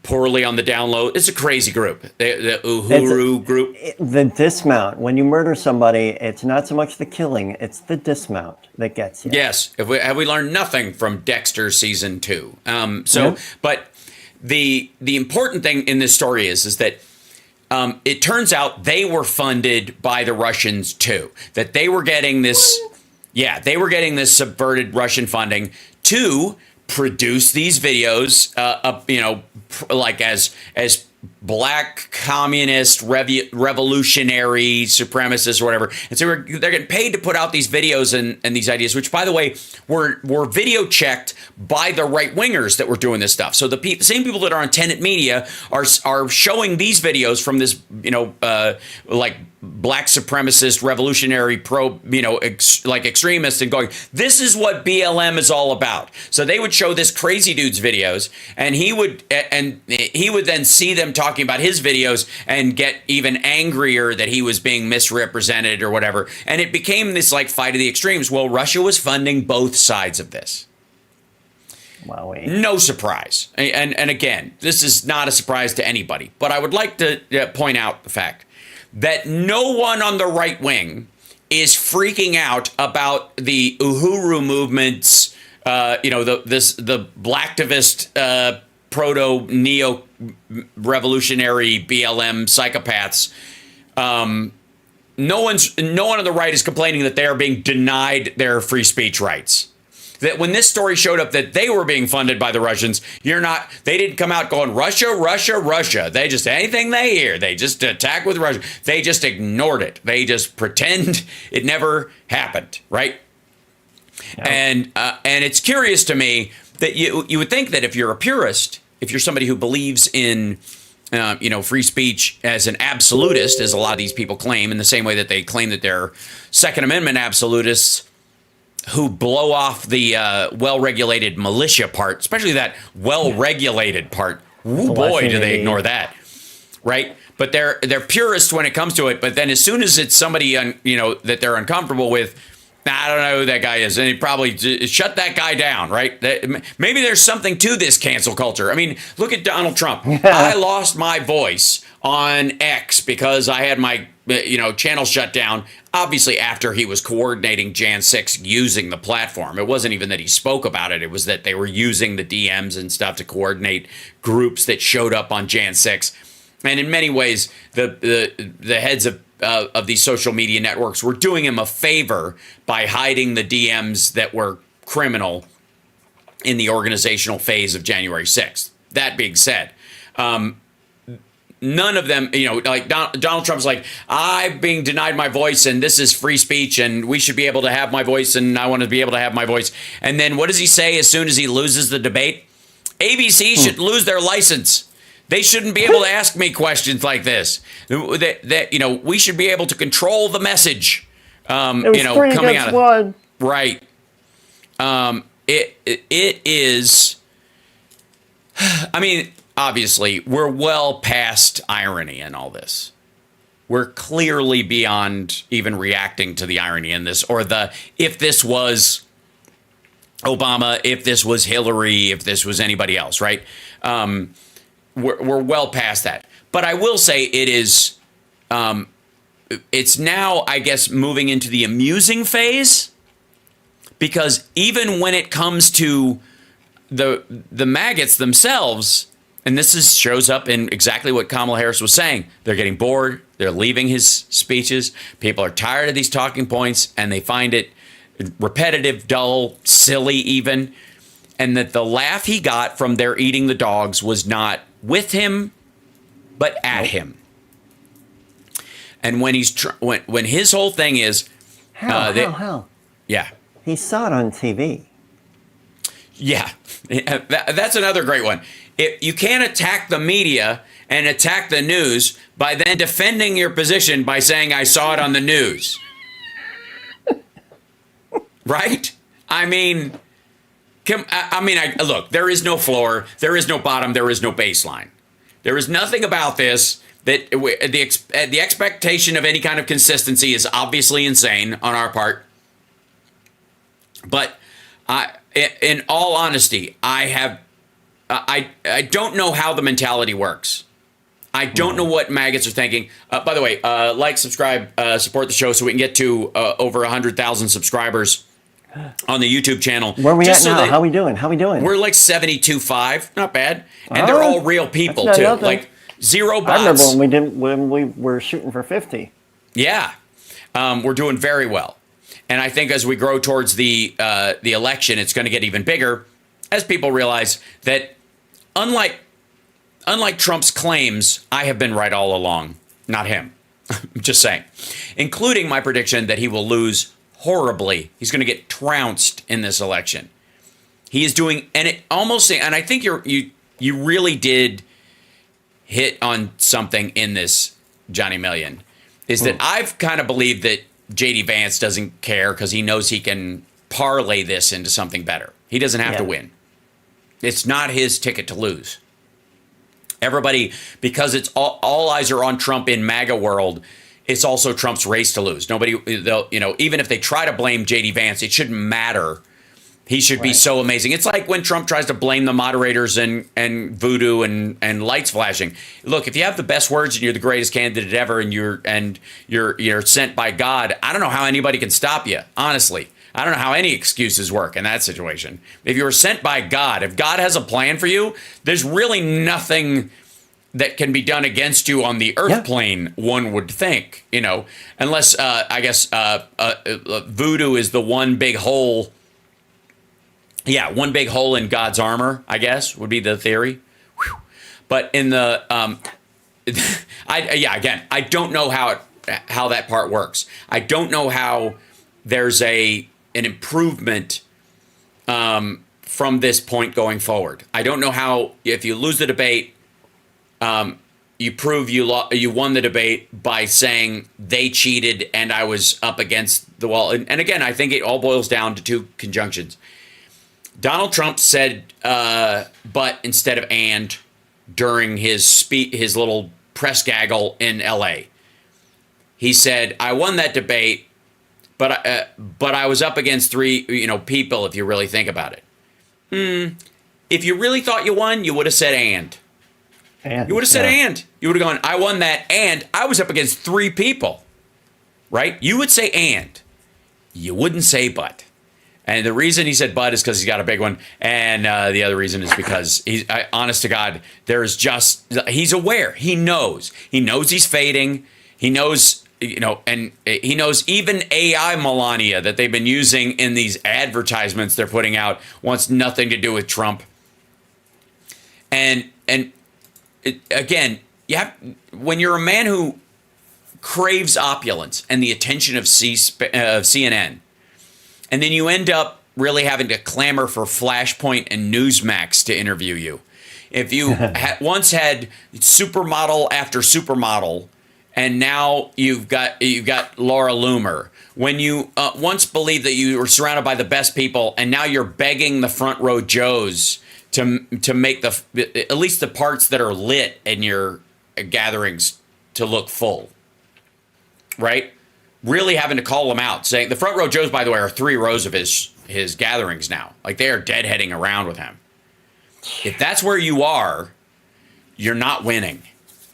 poorly on the down low. It's a crazy group. The Uhuru group. The dismount. When you murder somebody, it's not so much the killing; it's the dismount that gets you. Yes. Have we learned nothing from Dexter season 2? But the important thing in this story is that it turns out they were funded by the Russians too. That they were getting this, they were getting this subverted Russian funding to produce these videos, like as black communist revolutionary supremacists or whatever. And so they're getting paid to put out these videos and these ideas, which, by the way, were video checked by the right wingers that were doing this stuff. So the same people that are on Tenet Media are showing these videos from this, like black supremacist revolutionary like extremists, and going, this is what BLM is all about. So they would show this crazy dude's videos, and he would then see them talking about his videos and get even angrier that he was being misrepresented or whatever. And it became this like fight of the extremes. Well, Russia was funding both sides of this. Wow. No surprise. And again, this is not a surprise to anybody. But I would like to point out the fact that no one on the right wing is freaking out about the Uhuru movement's, the blacktivist, proto-neo-revolutionary BLM psychopaths. No one on the right is complaining that they are being denied their free speech rights. That when this story showed up that they were being funded by the Russians, they didn't come out going, Russia, Russia, Russia. They just, anything they hear, they just attack with Russia. They just ignored it. They just pretend it never happened, right? Yep. And it's curious to me that you would think that if you're a purist, if you're somebody who believes in free speech as an absolutist, as a lot of these people claim, in the same way that they claim that they're Second Amendment absolutists who blow off the well-regulated militia part, especially that well-regulated part. Ooh, boy, do they ignore that, right? But they're purists when it comes to it. But then as soon as it's somebody that they're uncomfortable with, I don't know who that guy is, and he probably shut that guy down, right? Maybe there's something to this cancel culture. I mean, look at Donald Trump. I lost my voice on X because I had my channel shut down, obviously after he was coordinating Jan 6 using the platform. It wasn't even that he spoke about it. It was that they were using the DMs and stuff to coordinate groups that showed up on Jan 6. And in many ways, the heads of these social media networks were doing him a favor by hiding the DMs that were criminal in the organizational phase of January 6th. That being said, none of them, like Donald Trump's like, I'm being denied my voice and this is free speech and we should be able to have my voice and I want to be able to have my voice. And then what does he say as soon as he loses the debate? ABC should lose their license. They shouldn't be able to ask me questions like this. That we should be able to control the message. Coming out of one. Right. It is. I mean, obviously, we're well past irony in all this. We're clearly beyond even reacting to the irony in this, or if this was Obama, if this was Hillary, if this was anybody else, right? We're well past that. But I will say it is, it's now, I guess, moving into the amusing phase, because even when it comes to the maggots themselves, and this shows up in exactly what Kamala Harris was saying, they're getting bored, they're leaving his speeches, people are tired of these talking points, and they find it repetitive, dull, silly even, and that the laugh he got from their eating the dogs was not with him, but at him. And when he's when his whole thing is how yeah, he saw it on TV. Yeah, that's another great one. You can't attack the media and attack the news by then defending your position by saying I saw it on the news. Right? I mean, look, there is no floor, there is no bottom, there is no baseline. There is nothing about this that the expectation of any kind of consistency is obviously insane on our part. But in all honesty, I don't know how the mentality works. I don't know what maggots are thinking. By the way, like, subscribe, support the show so we can get to over 100,000 subscribers on the YouTube channel. Where are we at now? How we doing? We're like 72.5. Not bad. And they're all real people, too. Nothing. Like, Zero bots. I remember when we were shooting for 50. Yeah, we're doing very well, and I think as we grow towards the election, it's going to get even bigger as people realize that unlike Trump's claims, I have been right all along, not him. I'm just saying, including my prediction that he will lose horribly. He's going to get trounced in this election. He is doing, and it almost, and I think you really did hit on something in this, Johnny Million, is that I've kind of believed that JD Vance doesn't care because he knows he can parlay this into something better. He doesn't have to win. It's not his ticket to lose. Everybody, because it's all eyes are on Trump in MAGA world, it's also Trump's race to lose. Nobody, even if they try to blame JD Vance, it shouldn't matter. He should be so amazing. It's like when Trump tries to blame the moderators and voodoo and lights flashing. Look, if you have the best words and you're the greatest candidate ever and you're sent by God, I don't know how anybody can stop you. Honestly, I don't know how any excuses work in that situation. If you were sent by God, if God has a plan for you, there's really nothing that can be done against you on the earth plane, one would think, unless I guess voodoo is the one big hole. Yeah, one big hole in God's armor, I guess, would be the theory. Whew. But in the, I don't know how that part works. I don't know how there's an improvement from this point going forward. I don't know how, if you lose the debate, you prove you won the debate by saying they cheated and I was up against the wall. And again, I think it all boils down to two conjunctions. Donald Trump said but instead of and during his little press gaggle in L.A. He said, I won that debate, but I was up against three people, if you really think about it. If you really thought you won, you would have said and. You would have said and. You would have gone, I won that, and I was up against three people. Right? You would say and. You wouldn't say but. And the reason he said but is because he's got a big one. And the other reason is because, honest to God, he's aware. He knows. He knows he's fading. He knows, and he knows even AI Melania that they've been using in these advertisements they're putting out wants nothing to do with Trump. And again, when you're a man who craves opulence and the attention of CNN, and then you end up really having to clamor for Flashpoint and Newsmax to interview you. If you once had supermodel after supermodel, and now you've got Laura Loomer. When you once believed that you were surrounded by the best people, and now you're begging the front row Joes to make at least the parts that are lit in your gatherings to look full, right? Really having to call them out, saying the front row Joes, by the way, are 3 rows of his gatherings now. Like they are deadheading around with him. If that's where you are, you're not winning.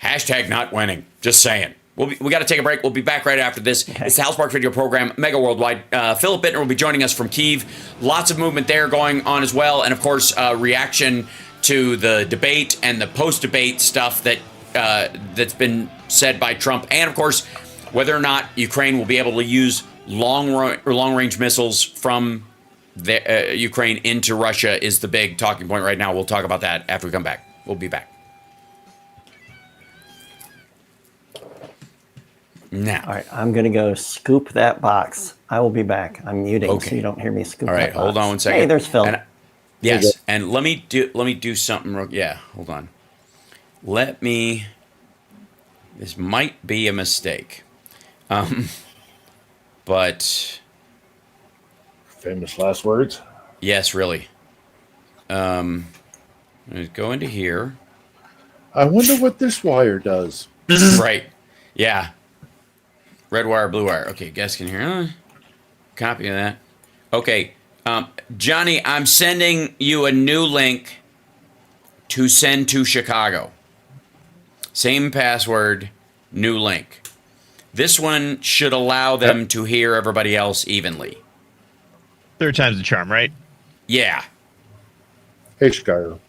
Hashtag not winning. Just saying. We got to take a break. We'll be back right after this. Okay. It's the Hal Sparks Radio program, Mega Worldwide. Philip Bittner will be joining us from Kyiv. Lots of movement there going on as well. And, of course, reaction to the debate and the post-debate stuff that's been said by Trump. And, of course, whether or not Ukraine will be able to use long-range missiles from Ukraine into Russia is the big talking point right now. We'll talk about that after we come back. We'll be back. Now. All right, I'm going to go scoop that box. I will be back. I'm muting so you don't hear me scoop. All right, that box. Hold on one second. Hey, there's Phil. Yes, and let me do something. Yeah, hold on. This might be a mistake. But famous last words. Yes, really. I'm gonna go into here. I wonder what this wire does. Right. Yeah. Red wire, blue wire. Okay, guess can hear. Copy of that. Okay. Johnny, I'm sending you a new link to send to Chicago. Same password, new link. This one should allow them to hear everybody else evenly. 3rd time's the charm, right? Yeah. Hey, Chicago.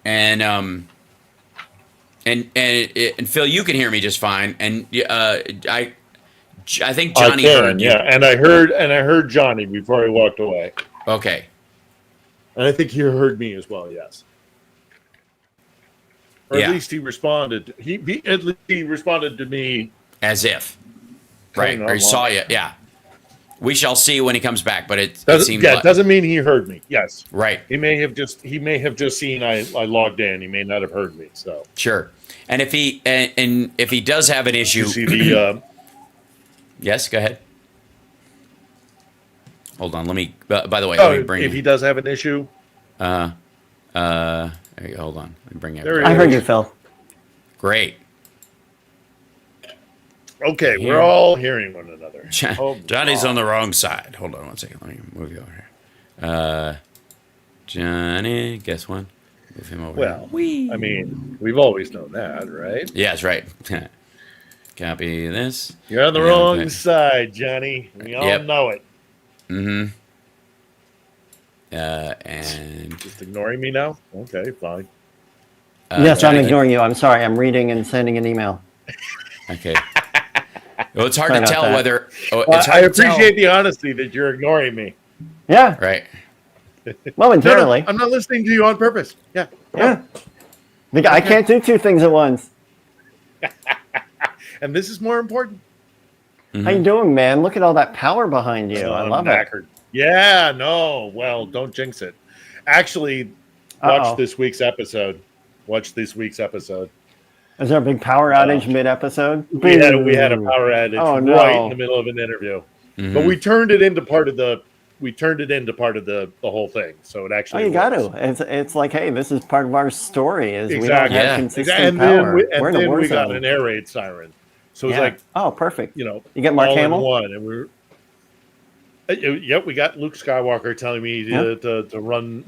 And and Phil, you can hear me just fine, and I think Johnny I can, heard you. yeah, and I heard Johnny before he walked away, Okay. and I think he heard me as well. Yes, or Yeah. at least he responded. At least he responded to me. As if, right? Kinda Or he long. saw you. Yeah. We shall see when he comes back, but it seems It doesn't mean he heard me. Yes, right. he may have just seen I logged in. He may not have heard me. So Sure. And if he does have an issue, you see the. yes, go ahead. Hold on, let me. By the way, let me bring. If he does have an issue, There you go, hold on. Let me bring it. There he I is. heard you, Phil. Great. okay, Here. we're all hearing one another. Oh, Johnny's on the wrong side. Hold on one second. Let me move you over here. Johnny, guess what? Move him over. Well, here. I mean, we've always known that, right? Yeah, that's right. Copy this. You're on the Yeah, wrong okay. side, Johnny. We all Yep. know it. Mm-hmm. And Just ignoring me now? Okay, fine. Yes, I'm Johnny, ignoring you. I'm sorry. I'm reading and sending an email. Okay. Well, it's hard Sorry to about tell that. whether. Well, It's I hard to tell. appreciate the honesty that you're ignoring me. Yeah, Right. momentarily. No, I'm not listening to you on purpose. Yeah. Yeah. I can't do two things at once. And this is more important. Mm-hmm. How you doing, man? Look at all that power behind you. I I'm love it. knackered. Yeah, no. Well, don't jinx it. Actually, watch Uh-oh. this week's episode. Watch this week's episode. Is there a big power outage mid-episode? We had a power outage Oh, no. right in the middle of an interview. Mm-hmm. But we turned it into part of the whole thing. So it Oh, actually you got works. to. It's like, hey, this is part of our story. Is Exactly. we don't Yeah. have consistent And power. then We're in a war we got zone. an air raid siren. So it's Yeah. like, Oh, perfect. you get Mark all Hamill? in one. And we're yep, we got Luke Skywalker telling me to run,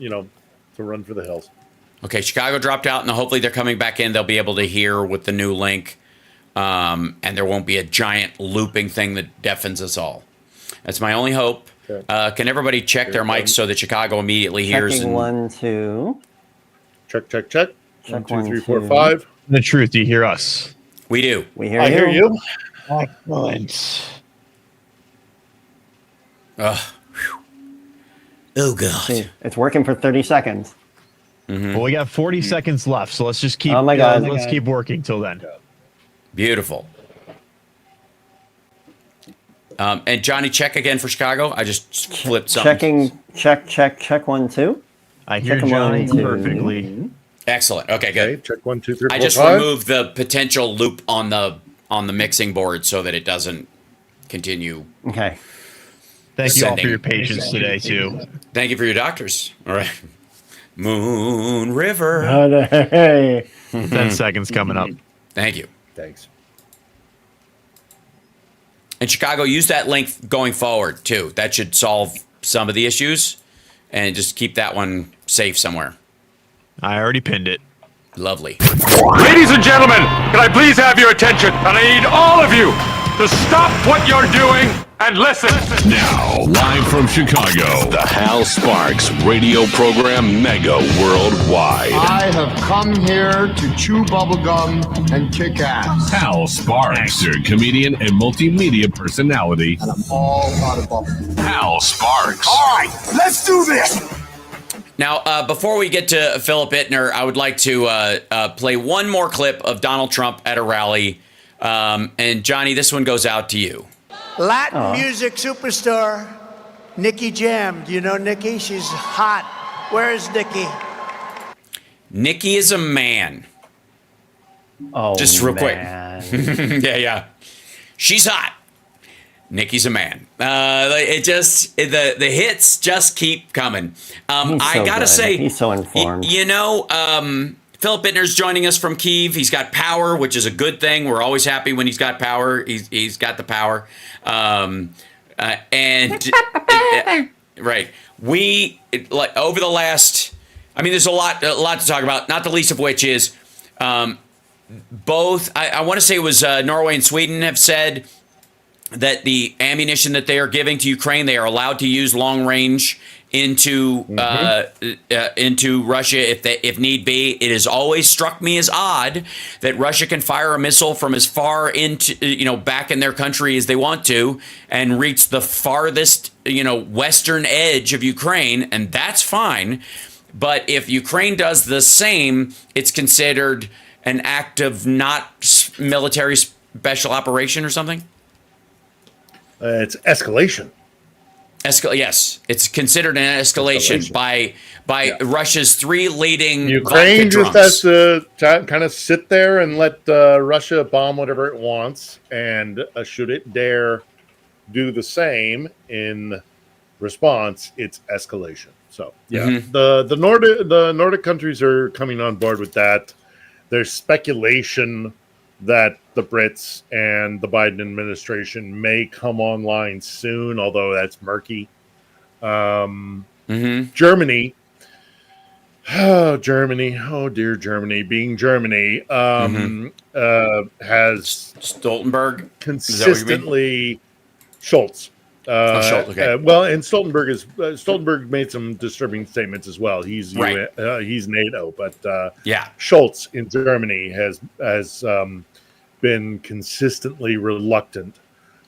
to run for the hills. Okay, Chicago dropped out, and hopefully they're coming back in. They'll be able to hear with the new link, and there won't be a giant looping thing that deafens us all. That's my only hope. Okay. Can everybody check their mics so that Chicago immediately hears? Checking 1, 2. Check. Check 1, 2, 1, 3, 4, 2. 5. The truth, do you hear us? We do. We hear I you. hear you. Excellent. Ugh. Whew. Oh God. See, it's working for 30 seconds. Well, we got 40 seconds left, so let's just keep. Oh my God. Let's keep working till then. Beautiful. And Johnny, check again for Chicago. I just flipped something. Checking. Check 1, 2. I hear Check 'em Johnny on, too. perfectly. Excellent. Okay, good. Okay, check 1, 2, 3, 4, I just 5. removed the potential loop on the mixing board so that it doesn't continue. Okay. Thank you all for Sending. your patience today too. Thank you for your doctors. All right. Moon River. Hey. 10 seconds coming up. Thank you. Thanks. And Chicago, use that link going forward too. That should solve some of the issues, and just keep that one safe somewhere. I already pinned it. Lovely. Ladies and gentlemen, can I please have your attention? And I need all of you to stop what you're doing and listen. Now, live from Chicago, the Hal Sparks radio program Mega Worldwide. I have come here to chew bubblegum and kick ass. Hal Sparks, your comedian and multimedia personality. And I'm all out of bubble. Hal Sparks. All right, let's do this. Now, before we get to Philip Ittner, I would like to play one more clip of Donald Trump at a rally. And Johnny, this one goes out to you. Latin music superstar Nikki Jam. Do you know Nikki? She's hot. Where is Nikki? Nikki is a man. Oh, Just real man. quick. Yeah. She's hot. Nikki's a man. The hits just keep coming. I so gotta good. say, He's so informed. Philip Ittner's joining us from Kyiv. He's got power, which is a good thing. We're always happy when he's got power. He's got the power. Right. We over the last. I mean, there's a lot to talk about. Not the least of which is both. I want to say it was Norway and Sweden have said that the ammunition that they are giving to Ukraine, they are allowed to use long range into Russia if need be. It has always struck me as odd that Russia can fire a missile from as far into back in their country as they want to and reach the farthest western edge of Ukraine, and that's fine. But if Ukraine does the same, it's considered an act of not military special operation or something. It's escalation. Yes, it's considered an escalation by Russia's three leading Ukraine just has to kind of sit there and let Russia bomb whatever it wants, and should it dare do the same in response, it's escalation. So the Nordic countries are coming on board with that. There's speculation that the Brits and the Biden administration may come online soon, although that's murky. Germany. Oh, Germany. Oh, dear Germany. Being Germany has Stoltenberg consistently Scholz. Scholz, okay. And Stoltenberg made some disturbing statements as well. He's NATO, but Scholz in Germany has been consistently reluctant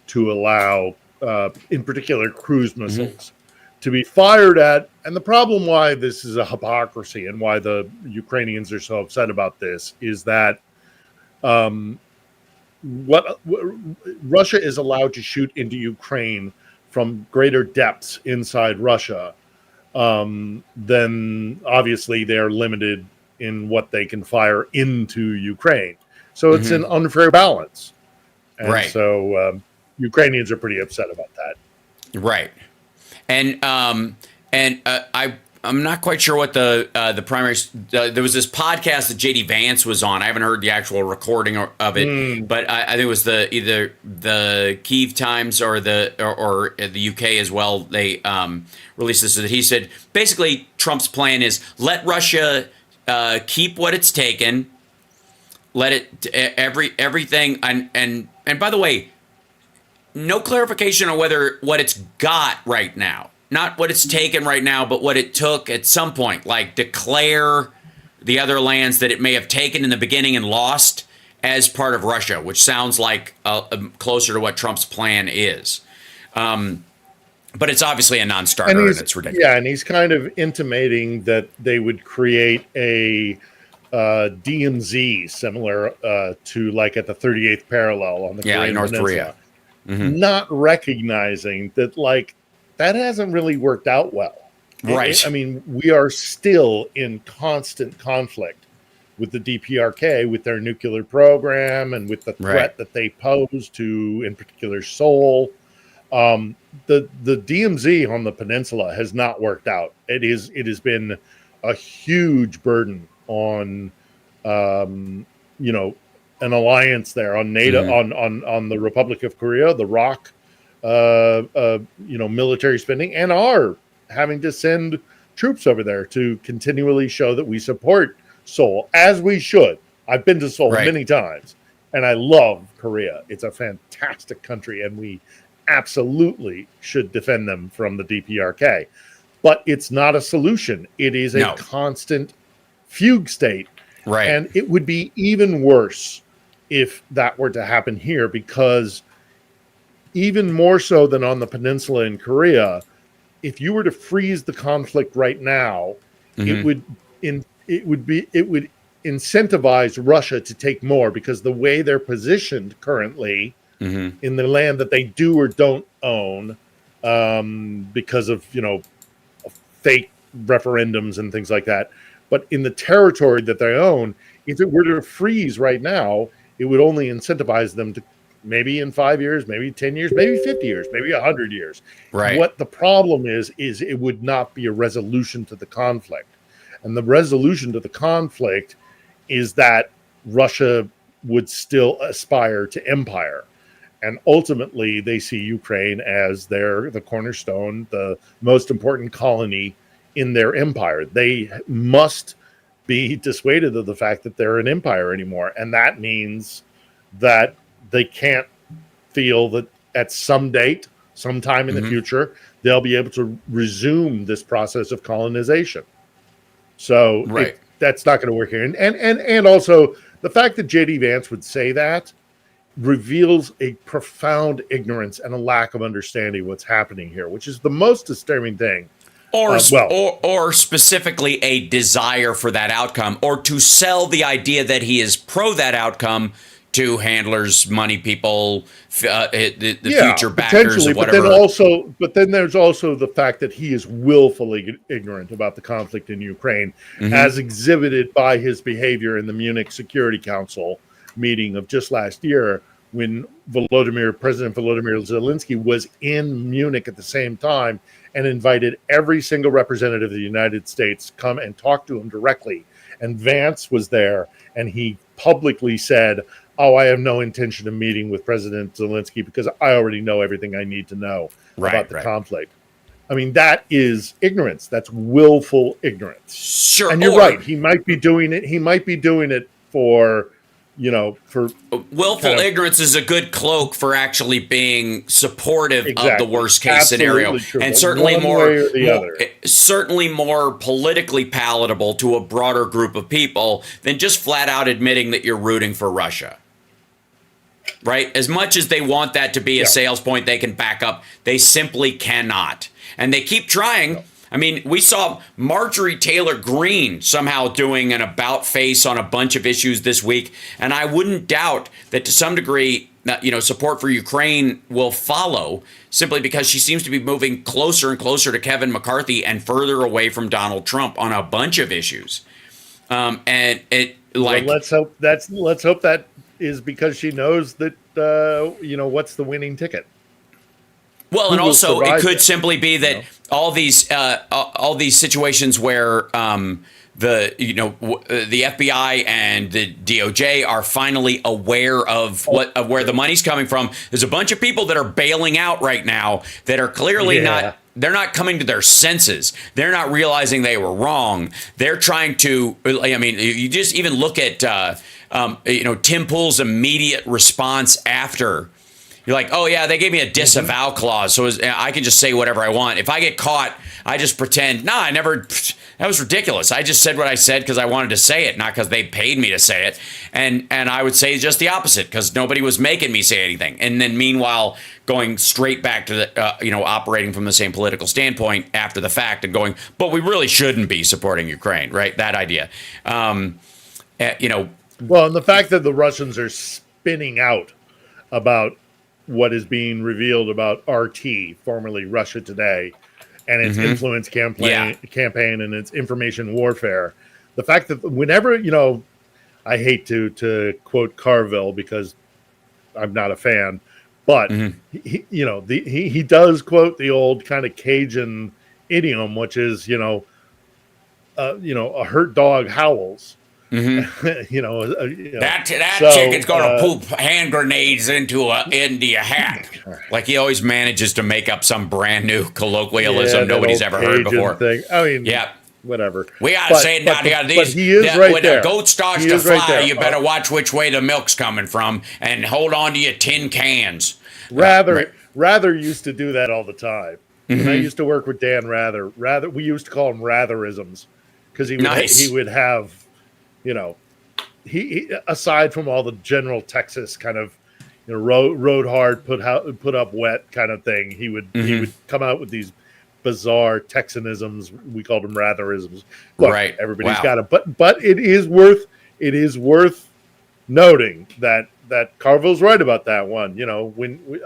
to allow, in particular, cruise missiles to be fired at. And the problem why this is a hypocrisy and why the Ukrainians are so upset about this is that what Russia is allowed to shoot into Ukraine from greater depths inside Russia, then obviously they're limited in what they can fire into Ukraine. So it's an unfair balance. And so Ukrainians are pretty upset about that. Right. And I'm not quite sure what the primary. There was this podcast that JD Vance was on. I haven't heard the actual recording of it, but I think it was either the Kyiv Times or the UK as well. They released this. That he said basically Trump's plan is let Russia keep what it's taken, let it everything and by the way, no clarification on what it's got right now. Not what it's taken right now, but what it took at some point, like declare the other lands that it may have taken in the beginning and lost as part of Russia, which sounds like closer to what Trump's plan is. But it's obviously a non-starter, and it's ridiculous. Yeah, and he's kind of intimating that they would create a DMZ similar to like at the 38th parallel on the Korean North Peninsula. Korea. Not recognizing that that hasn't really worked out well. Right. I mean, we are still in constant conflict with the DPRK, with their nuclear program, and with the threat that they pose to, in particular, Seoul. The DMZ on the peninsula has not worked out. It has been a huge burden on, an alliance there on NATO, on the Republic of Korea, the ROK. Military spending, and are having to send troops over there to continually show that we support Seoul, as we should. I've been to Seoul many times, and I love Korea. It's a fantastic country, and we absolutely should defend them from the DPRK. But it's not a solution. It is a constant fugue state. Right. And it would be even worse if that were to happen here, because even more so than on the peninsula in Korea, if you were to freeze the conflict right now, it would incentivize Russia to take more, because the way they're positioned currently in the land that they do or don't own, because of fake referendums and things like that, but in the territory that they own, if it were to freeze right now, it would only incentivize them to maybe in 5 years, maybe 10 years, maybe 50 years, maybe 100 years. Right. What the problem is it would not be a resolution to the conflict. And the resolution to the conflict is that Russia would still aspire to empire. And ultimately, they see Ukraine as the cornerstone, the most important colony in their empire. They must be dissuaded of the fact that they're an empire anymore. And that means that they can't feel that at some date sometime in the future, they'll be able to resume this process of colonization. So that's not going to work here. And also the fact that J.D. Vance would say that reveals a profound ignorance and a lack of understanding of what's happening here, which is the most disturbing thing. Or specifically a desire for that outcome, or to sell the idea that he is pro that outcome to handlers, money people, the future backers, or whatever. But then there's also the fact that he is willfully ignorant about the conflict in Ukraine, as exhibited by his behavior in the Munich Security Council meeting of just last year, when President Volodymyr Zelensky was in Munich at the same time and invited every single representative of the United States to come and talk to him directly. And Vance was there, and he publicly said, "Oh, I have no intention of meeting with President Zelensky because I already know everything I need to know about the conflict." I mean, that is ignorance. That's willful ignorance. Sure. And you're right. He might be doing it. He might be doing it for willful ignorance is a good cloak for actually being supportive of the worst case scenario, and certainly certainly more politically palatable to a broader group of people than just flat out admitting that you're rooting for Russia. Right? As much as they want that to be a sales point they can back up, they simply cannot. And they keep trying. I mean, we saw Marjorie Taylor Greene somehow doing an about face on a bunch of issues this week. And I wouldn't doubt that to some degree, support for Ukraine will follow, simply because she seems to be moving closer and closer to Kevin McCarthy and further away from Donald Trump on a bunch of issues. Let's hope that is because she knows that, what's the winning ticket. Well, and also it could simply be that all these situations where the FBI and the DOJ are finally aware of where the money's coming from. There's a bunch of people that are bailing out right now that are clearly not. They're not coming to their senses. They're not realizing they were wrong. They're trying to. I mean, you just even look at Tim Pool's immediate response after. You're like, oh, yeah, they gave me a disavow clause, so I can just say whatever I want. If I get caught, I just pretend, I never, that was ridiculous. I just said what I said because I wanted to say it, not because they paid me to say it. And I would say just the opposite, because nobody was making me say anything. And then meanwhile, going straight back to the, operating from the same political standpoint after the fact and going, but we really shouldn't be supporting Ukraine, right? That idea. Well, and the fact that the Russians are spinning out about what is being revealed about RT, formerly Russia Today, and its influence campaign and its information warfare. The fact that whenever, I hate to quote Carville because I'm not a fan, but he does quote the old kind of Cajun idiom, which is, a hurt dog howls. That chicken's gonna poop hand grenades into your hat. Like he always manages to make up some brand new colloquialism nobody's ever heard before. Thing. I mean, whatever. We gotta say it now. But he is right there. When a goat starts to fly, you better watch which way the milk's coming from and hold on to your tin cans. Rather used to do that all the time. When I used to work with Dan Rather, we used to call him Ratherisms because he would have. He aside from all the general Texas kind of, rode hard, put up wet kind of thing, he would come out with these bizarre Texanisms. We called them Ratherisms. Look, right. Everybody's got it, but it is worth noting that Carville's right about that one. When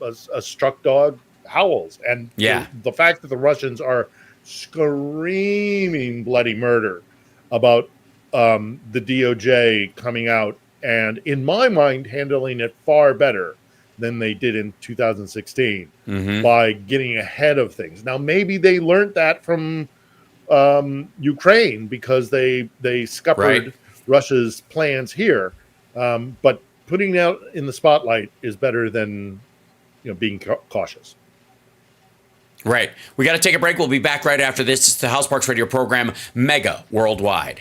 a struck dog howls, and the fact that the Russians are screaming bloody murder about the DOJ coming out and, in my mind, handling it far better than they did in 2016 by getting ahead of things. Now, maybe they learned that from Ukraine because they scuppered Russia's plans here. But putting it out in the spotlight is better than being cautious. Right. We got to take a break. We'll be back right after this. It's the House Parks Radio program, Mega Worldwide.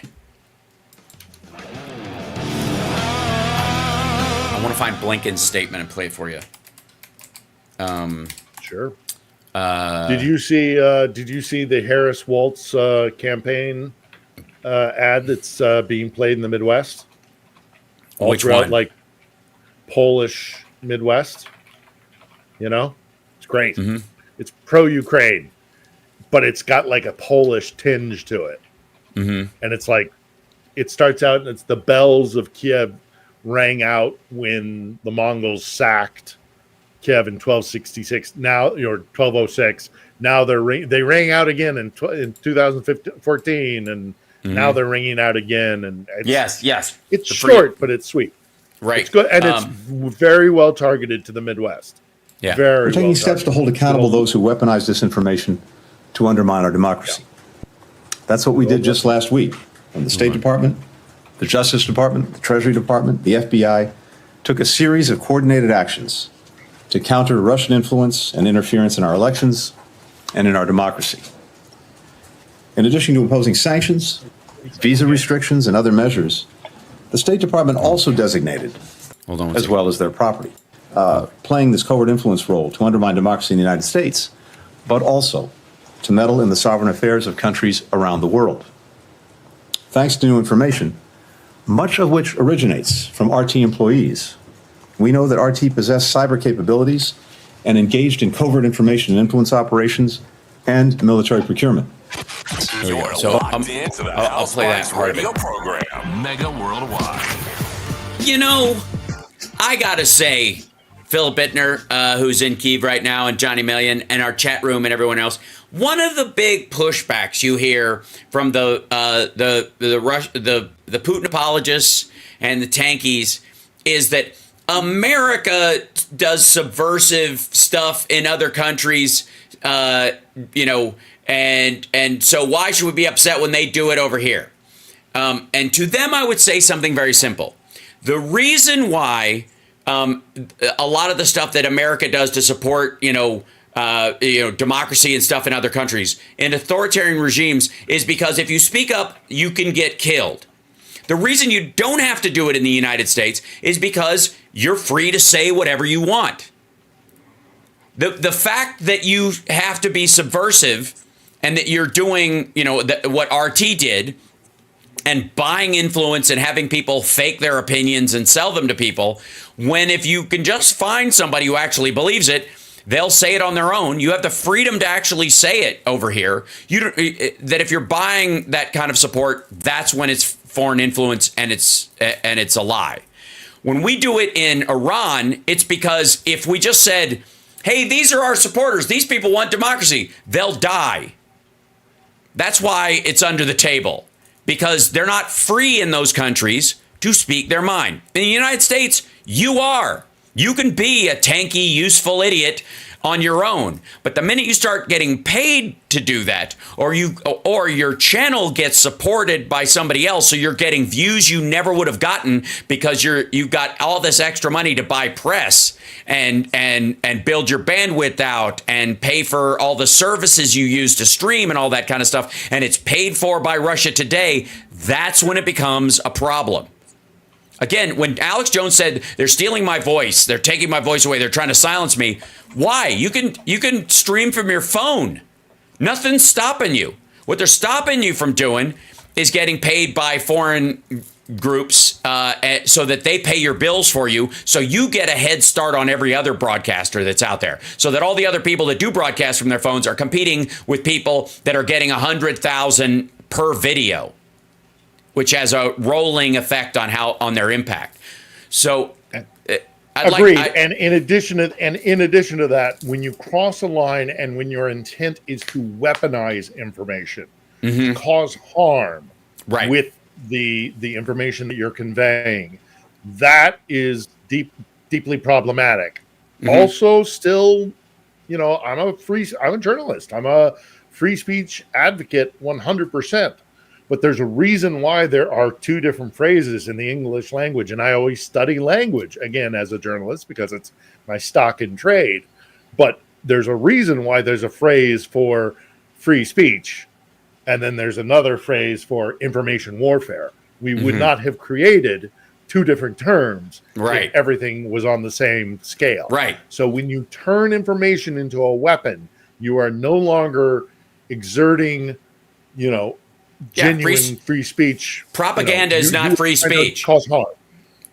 I want to find Blinken's statement and play it for you. Sure. Did you see the Harris Waltz campaign ad that's being played in the Midwest? All Which throughout, one? like Polish Midwest. You know, it's great. Mm-hmm. It's pro-Ukraine, but it's got like a Polish tinge to it. Mm-hmm. And it's like, it starts out and it's the bells of Kiev rang out when the Mongols sacked Kiev in 1266. Now, or 1206. Now they rang out again in 2014, and now they're ringing out again. And yes, it's short, but it's sweet. Right, it's good, and it's very well targeted to the Midwest. Yeah, very. We're taking well steps to targeted. hold accountable those who weaponize disinformation to undermine our democracy. That's what we did just last week. When the State Department, the Justice Department, the Treasury Department, the FBI took a series of coordinated actions to counter Russian influence and interference in our elections and in our democracy. In addition to imposing sanctions, visa restrictions, and other measures, the State Department also designated, as well as their property, playing this covert influence role to undermine democracy in the United States, but also to meddle in the sovereign affairs of countries around the world. Thanks to new information, much of which originates from RT employees, we know that RT possessed cyber capabilities and engaged in covert information and influence operations and military procurement. You're So, locked into the I'll play that Housewives part of it. Radio program, Mega Worldwide. You know, I gotta say, Philip Bittner, who's in Kyiv right now, and Johnny Million, and our chat room, and everyone else. One of the big pushbacks you hear from the Putin apologists and the tankies is that America does subversive stuff in other countries, you know, and so why should we be upset when they do it over here? And to them, I would say something very simple. The reason why a lot of the stuff that America does to support, democracy and stuff in other countries, in authoritarian regimes, is because if you speak up, you can get killed. The reason you don't have to do it in the United States is because you're free to say whatever you want. The fact that you have to be subversive and that you're doing, what RT did, and buying influence and having people fake their opinions and sell them to people, when if you can just find somebody who actually believes it, they'll say it on their own. You have the freedom to actually say it over here. That if you're buying that kind of support, that's when it's foreign influence and it's a lie. When we do it in Iran, it's because if we just said, hey, these are our supporters, these people want democracy, they'll die. That's why it's under the table. Because they're not free in those countries to speak their mind. In the United States, you are. You can be a tanky, useful idiot on your own. But the minute you start getting paid to do that, or your channel gets supported by somebody else, so you're getting views you never would have gotten because you've got all this extra money to buy press and build your bandwidth out and pay for all the services you use to stream and all that kind of stuff, and it's paid for by Russia Today, that's when it becomes a problem. Again, when Alex Jones said they're stealing my voice, they're taking my voice away, they're trying to silence me. Why? You can stream from your phone. Nothing's stopping you. What they're stopping you from doing is getting paid by foreign groups so that they pay your bills for you, so you get a head start on every other broadcaster that's out there, so that all the other people that do broadcast from their phones are competing with people that are getting 100,000 per video, which has a rolling effect on their impact. So, agreed. And in addition to that, when you cross a line and when your intent is to weaponize information, to cause harm, with the information that you're conveying, that is deeply problematic. Also, still, I'm a journalist. I'm a free speech advocate 100%. But there's a reason why there are two different phrases in the English language. And I always study language, again, as a journalist, because it's my stock in trade. But there's a reason why there's a phrase for free speech. And then there's another phrase for information warfare. We would not have created two different terms. Right. If everything was on the same scale. Right. So when you turn information into a weapon, you are no longer exerting, genuine free speech. Propaganda is not free speech. Cause harm.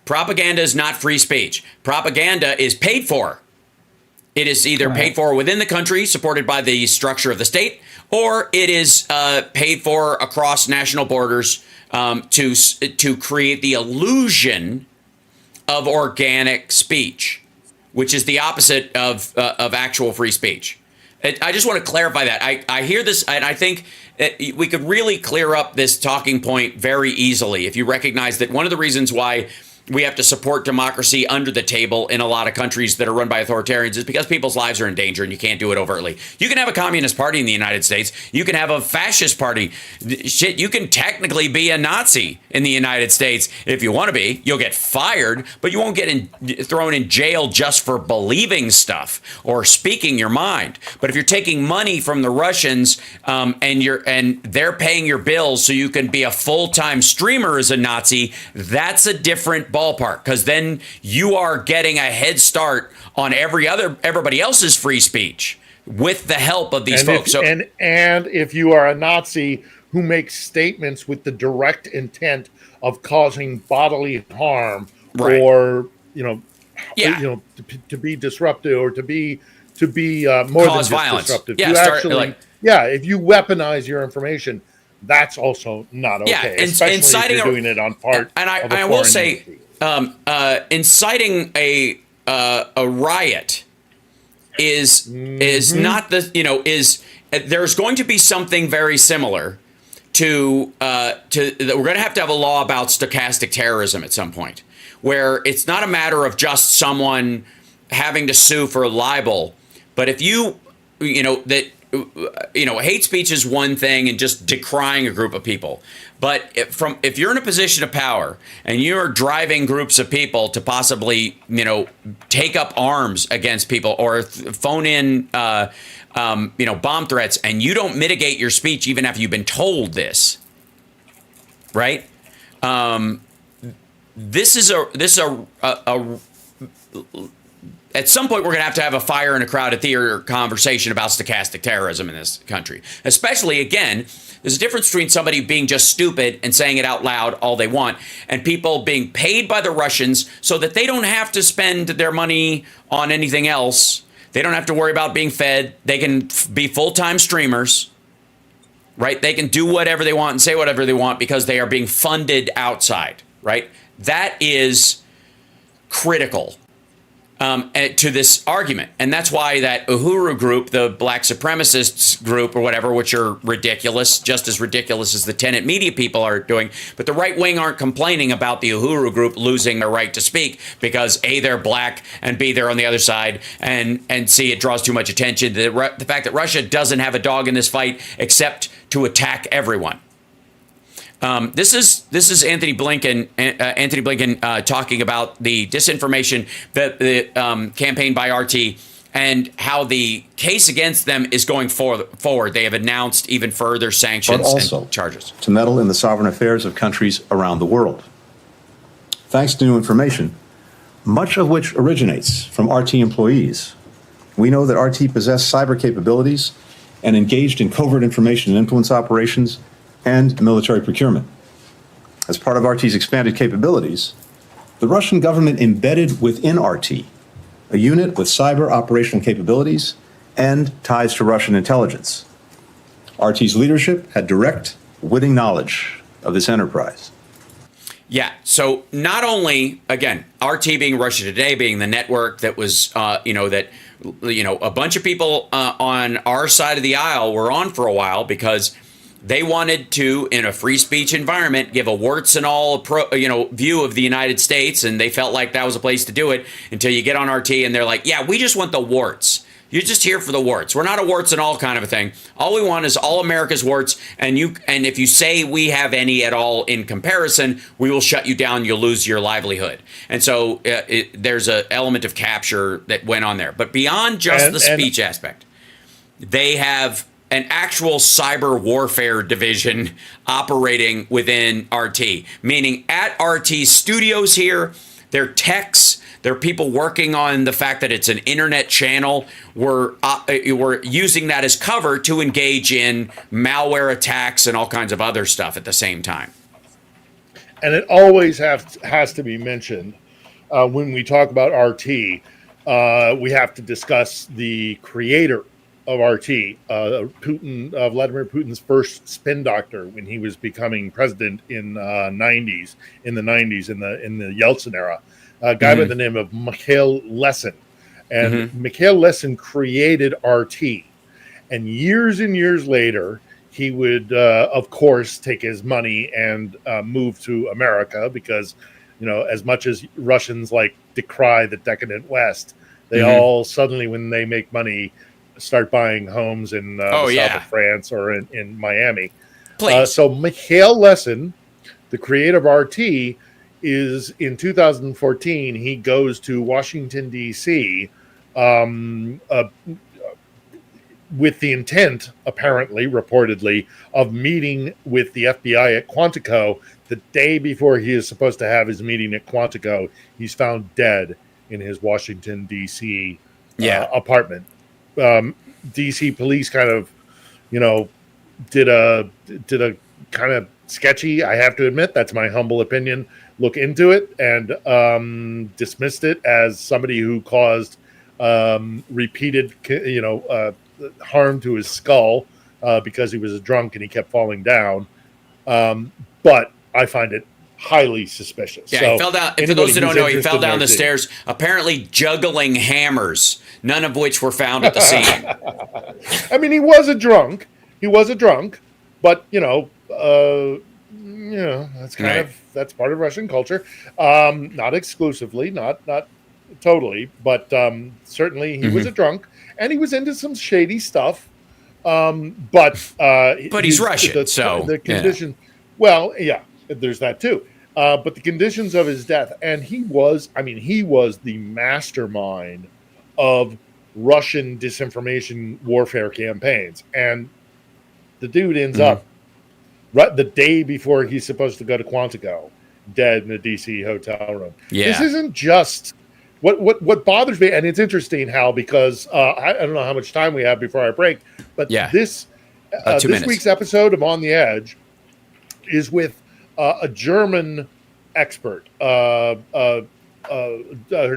Propaganda is not free speech. Propaganda is paid for. It is either paid for within the country, supported by the structure of the state, or it is paid for across national borders to create the illusion of organic speech, which is the opposite of actual free speech. I just want to clarify that. I hear this, and I think we could really clear up this talking point very easily if you recognize that one of the reasons why we have to support democracy under the table in a lot of countries that are run by authoritarians is because people's lives are in danger and you can't do it overtly. You can have a communist party in the United States. You can have a fascist party. Shit, you can technically be a Nazi in the United States if you want to be. You'll get fired, but you won't get thrown in jail just for believing stuff or speaking your mind. But if you're taking money from the Russians and they're paying your bills so you can be a full-time streamer as a Nazi, that's a different ballpark, because then you are getting a head start on everybody else's free speech with the help of these folks. And if you are a Nazi who makes statements with the direct intent of causing bodily harm, or to be disruptive, or to be more cause than violence, disruptive, if you weaponize your information, that's also not okay. Especially if you're doing it on part. And I will say, inciting a riot is not the there's going to be something very similar to we're going to have a law about stochastic terrorism at some point, where it's not a matter of just someone having to sue for libel, but if hate speech is one thing and just decrying a group of people. But if you're in a position of power and you're driving groups of people to possibly, take up arms against people or phone in, bomb threats, and you don't mitigate your speech even after you've been told this, right? This is at some point, we're going to have a fire in a crowded theater conversation about stochastic terrorism in this country. Especially, again, there's a difference between somebody being just stupid and saying it out loud all they want, and people being paid by the Russians so that they don't have to spend their money on anything else. They don't have to worry about being fed. They can be full-time streamers, right? They can do whatever they want and say whatever they want because they are being funded outside, right? That is critical to this argument. And that's why that Uhuru group, the black supremacists group or whatever, which are ridiculous, just as ridiculous as the tenant media people are doing. But the right wing aren't complaining about the Uhuru group losing their right to speak because A, they're black, and B, they're on the other side, and C, it draws too much attention. The fact that Russia doesn't have a dog in this fight except to attack everyone. This is Anthony Blinken. Anthony Blinken talking about the disinformation, the campaign by RT, and how the case against them is going forward. They have announced even further sanctions and charges to meddle in the sovereign affairs of countries around the world. Thanks to new information, much of which originates from RT employees, we know that RT possessed cyber capabilities and engaged in covert information and influence operations and military procurement. As part of RT's expanded capabilities, the Russian government embedded within RT a unit with cyber operational capabilities and ties to Russian intelligence. RT's leadership had direct, witting knowledge of this enterprise. Yeah, so not only, again, RT being Russia Today, being the network that was, a bunch of people on our side of the aisle were on for a while because they wanted to, in a free speech environment, give a warts and all view of the United States, and they felt like that was a place to do it until you get on RT and they're like, yeah, we just want the warts. You're just here for the warts. We're not a warts and all kind of a thing. All we want is all America's warts, and if you say we have any at all in comparison, we will shut you down. You'll lose your livelihood. And so there's an element of capture that went on there. But beyond just the speech aspect, they have an actual cyber warfare division operating within RT, meaning at RT studios here, their techs, there are people working on the fact that it's an internet channel. We're using that as cover to engage in malware attacks and all kinds of other stuff at the same time. And it always has to be mentioned when we talk about RT. We have to discuss the creator of RT, Vladimir Putin's first spin doctor when he was becoming president in the 90s, in the Yeltsin era. A guy by the name of Mikhail Lesin. And Mikhail Lesin created RT. And years later, he would, of course, take his money and move to America because, as much as Russians decry the decadent West, they all suddenly, when they make money, start buying homes in the south of France or in Miami. So Mikhail Lesin, the creator of RT, is in 2014, he goes to Washington, D.C. With the intent, apparently, reportedly, of meeting with the FBI at Quantico. The day before he is supposed to have his meeting at Quantico, he's found dead in his Washington, D.C. Apartment. DC police kind of, did a kind of sketchy, I have to admit, that's my humble opinion, look into it and dismissed it as somebody who caused repeated, harm to his skull because he was a drunk and he kept falling down. But I find it highly suspicious. Yeah, he fell down. For those who don't know, he fell down the stairs, apparently juggling hammers, none of which were found at the scene. I mean, he was a drunk, but that's that's part of Russian culture. Not exclusively, not totally, but certainly he was a drunk and he was into some shady stuff. But he's Russian, so the condition. Well, yeah, there's that too. But the conditions of his death, and he was the mastermind of Russian disinformation warfare campaigns. And the dude ends up right the day before he's supposed to go to Quantico, dead in a DC hotel room. Yeah. This isn't just what bothers me, and it's interesting, Hal, because I don't know how much time we have before I break, but this week's episode of On the Edge is with a German expert. Her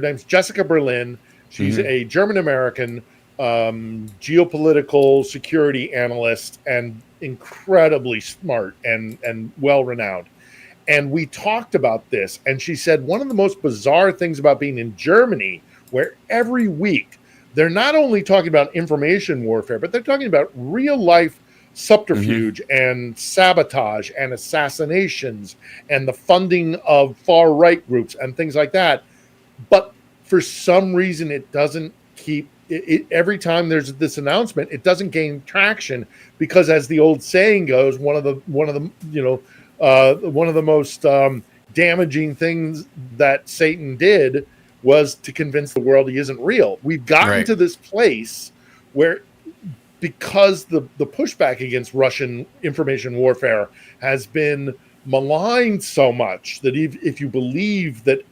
name's Jessica Berlin. She's a German-American geopolitical security analyst and incredibly smart and well-renowned. And we talked about this, and she said one of the most bizarre things about being in Germany, where every week they're not only talking about information warfare, but they're talking about real-life subterfuge and sabotage and assassinations and the funding of far-right groups and things like that. But for some reason, it doesn't keep it. Every time there's this announcement, it doesn't gain traction because, as the old saying goes, one of the most damaging things that Satan did was to convince the world he isn't real. We've gotten to this place where, because the pushback against Russian information warfare has been maligned so much that if you believe that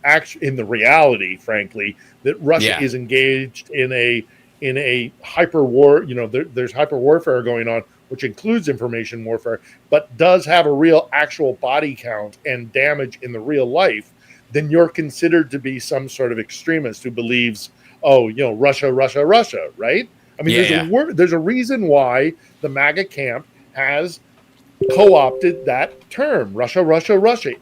in the reality, frankly, that Russia is engaged in a hyper war, there's hyper warfare going on, which includes information warfare, but does have a real actual body count and damage in the real life, then you're considered to be some sort of extremist who believes, Russia, right? I mean, there's a reason why the MAGA camp has co-opted that term, Russia.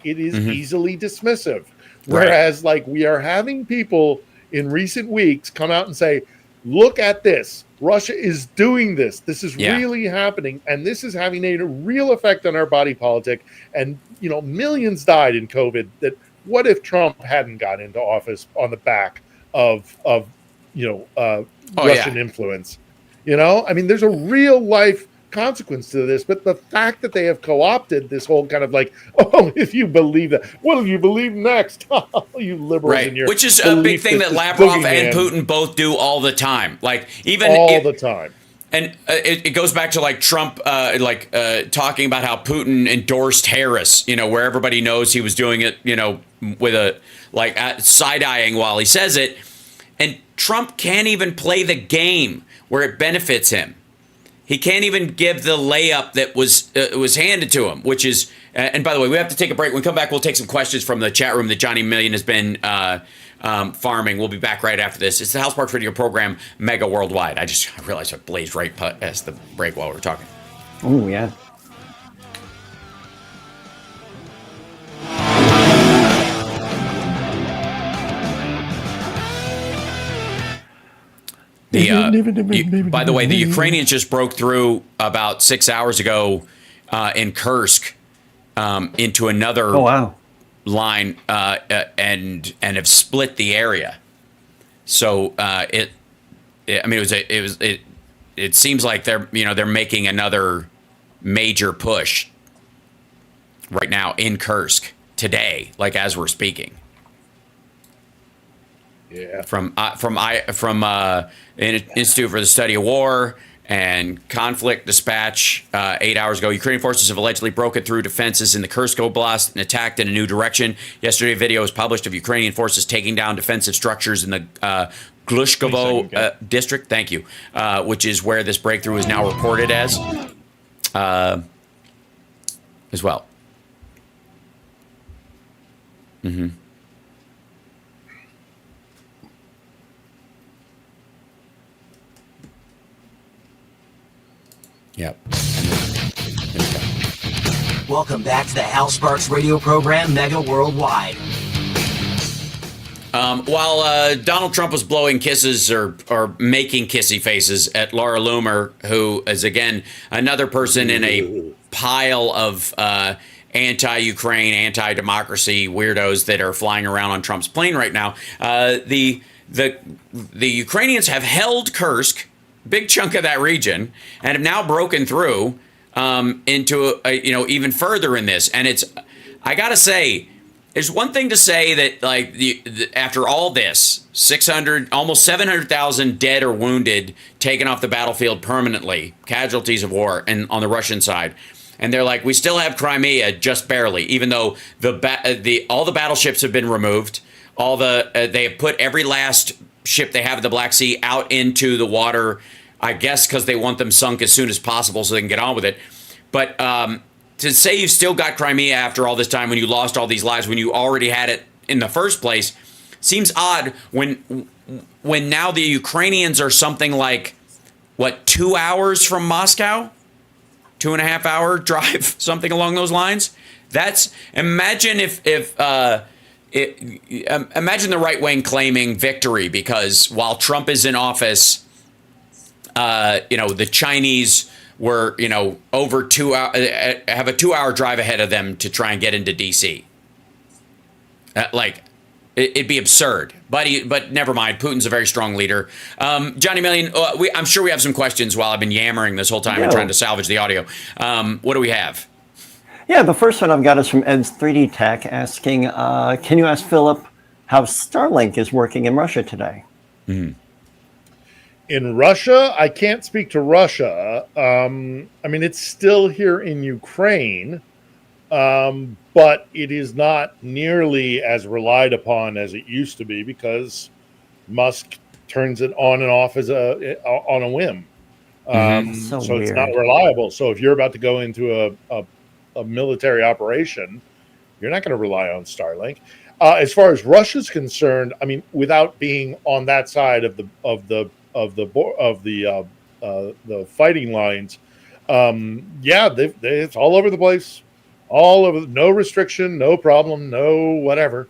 It is easily dismissive. Whereas, we are having people in recent weeks come out and say, look at this. Russia is doing this. This is really happening. And this is having a real effect on our body politic. And, millions died in COVID. That what if Trump hadn't got into office on the back of Russian influence? I mean, there's a real life consequence to this, but the fact that they have co-opted this whole kind of if you believe that, what do you believe next? You liberals in your which is a big thing that Lavrov and Putin both do all the time. The time. And it goes back to like Trump, talking about how Putin endorsed Harris, where everybody knows he was doing it, with a side-eyeing while he says it. And Trump can't even play the game where it benefits him. He can't even give the layup that was handed to him, which is, and by the way, we have to take a break. When we come back, we'll take some questions from the chat room that Johnny Million has been farming. We'll be back right after this. It's the Hal Sparks Radio program, Mega Worldwide. I realized I blazed right past the break while we were talking. Oh, yeah. By the way, the Ukrainians just broke through about 6 hours ago in Kursk into another line and have split the area. So it seems like they're making another major push right now in Kursk today, like as we're speaking. Yeah. From Institute for the Study of War and Conflict Dispatch 8 hours ago. Ukrainian forces have allegedly broken through defenses in the Kursk Oblast and attacked in a new direction. Yesterday, a video was published of Ukrainian forces taking down defensive structures in the Glushkovo district. Thank you. Which is where this breakthrough is now reported as well. Mm-hmm. Yep. Welcome back to the Hal Sparks radio program, Mega Worldwide. While Donald Trump was blowing kisses or making kissy faces at Laura Loomer, who is, again, another person in a pile of anti-Ukraine, anti-democracy weirdos that are flying around on Trump's plane right now, the Ukrainians have held Kursk, big chunk of that region, and have now broken through into even further in this. And I gotta say, there's one thing to say that after all this, 600, almost 700,000 dead or wounded taken off the battlefield permanently, casualties of war, and on the Russian side, and they're like, we still have Crimea just barely, even though all the battleships have been removed, they have put every last ship they have in the Black Sea out into the water, I guess because they want them sunk as soon as possible so they can get on with it. But to say you've still got Crimea after all this time when you lost all these lives, when you already had it in the first place, seems odd when now the Ukrainians are something like, 2 hours from Moscow? 2.5 hour drive, something along those lines? Imagine imagine the right wing claiming victory because while Trump is in office, the Chinese were, over 2 hours, have a 2 hour drive ahead of them to try and get into DC. It'd be absurd, but never mind. Putin's a very strong leader. Johnny Million, I'm sure we have some questions while I've been yammering this whole time and trying to salvage the audio. What do we have? Yeah, the first one I've got is from Ed's 3D Tech asking, can you ask Philip how Starlink is working in Russia today? Mm-hmm. In Russia, I can't speak to Russia. It's still here in Ukraine, but it is not nearly as relied upon as it used to be because Musk turns it on and off on a whim. So it's not reliable. So if you're about to go into a military operation, you're not going to rely on Starlink. As far as Russia's concerned, without being on that side of the fighting lines, it's all over the place, all over. No restriction, no problem, no whatever.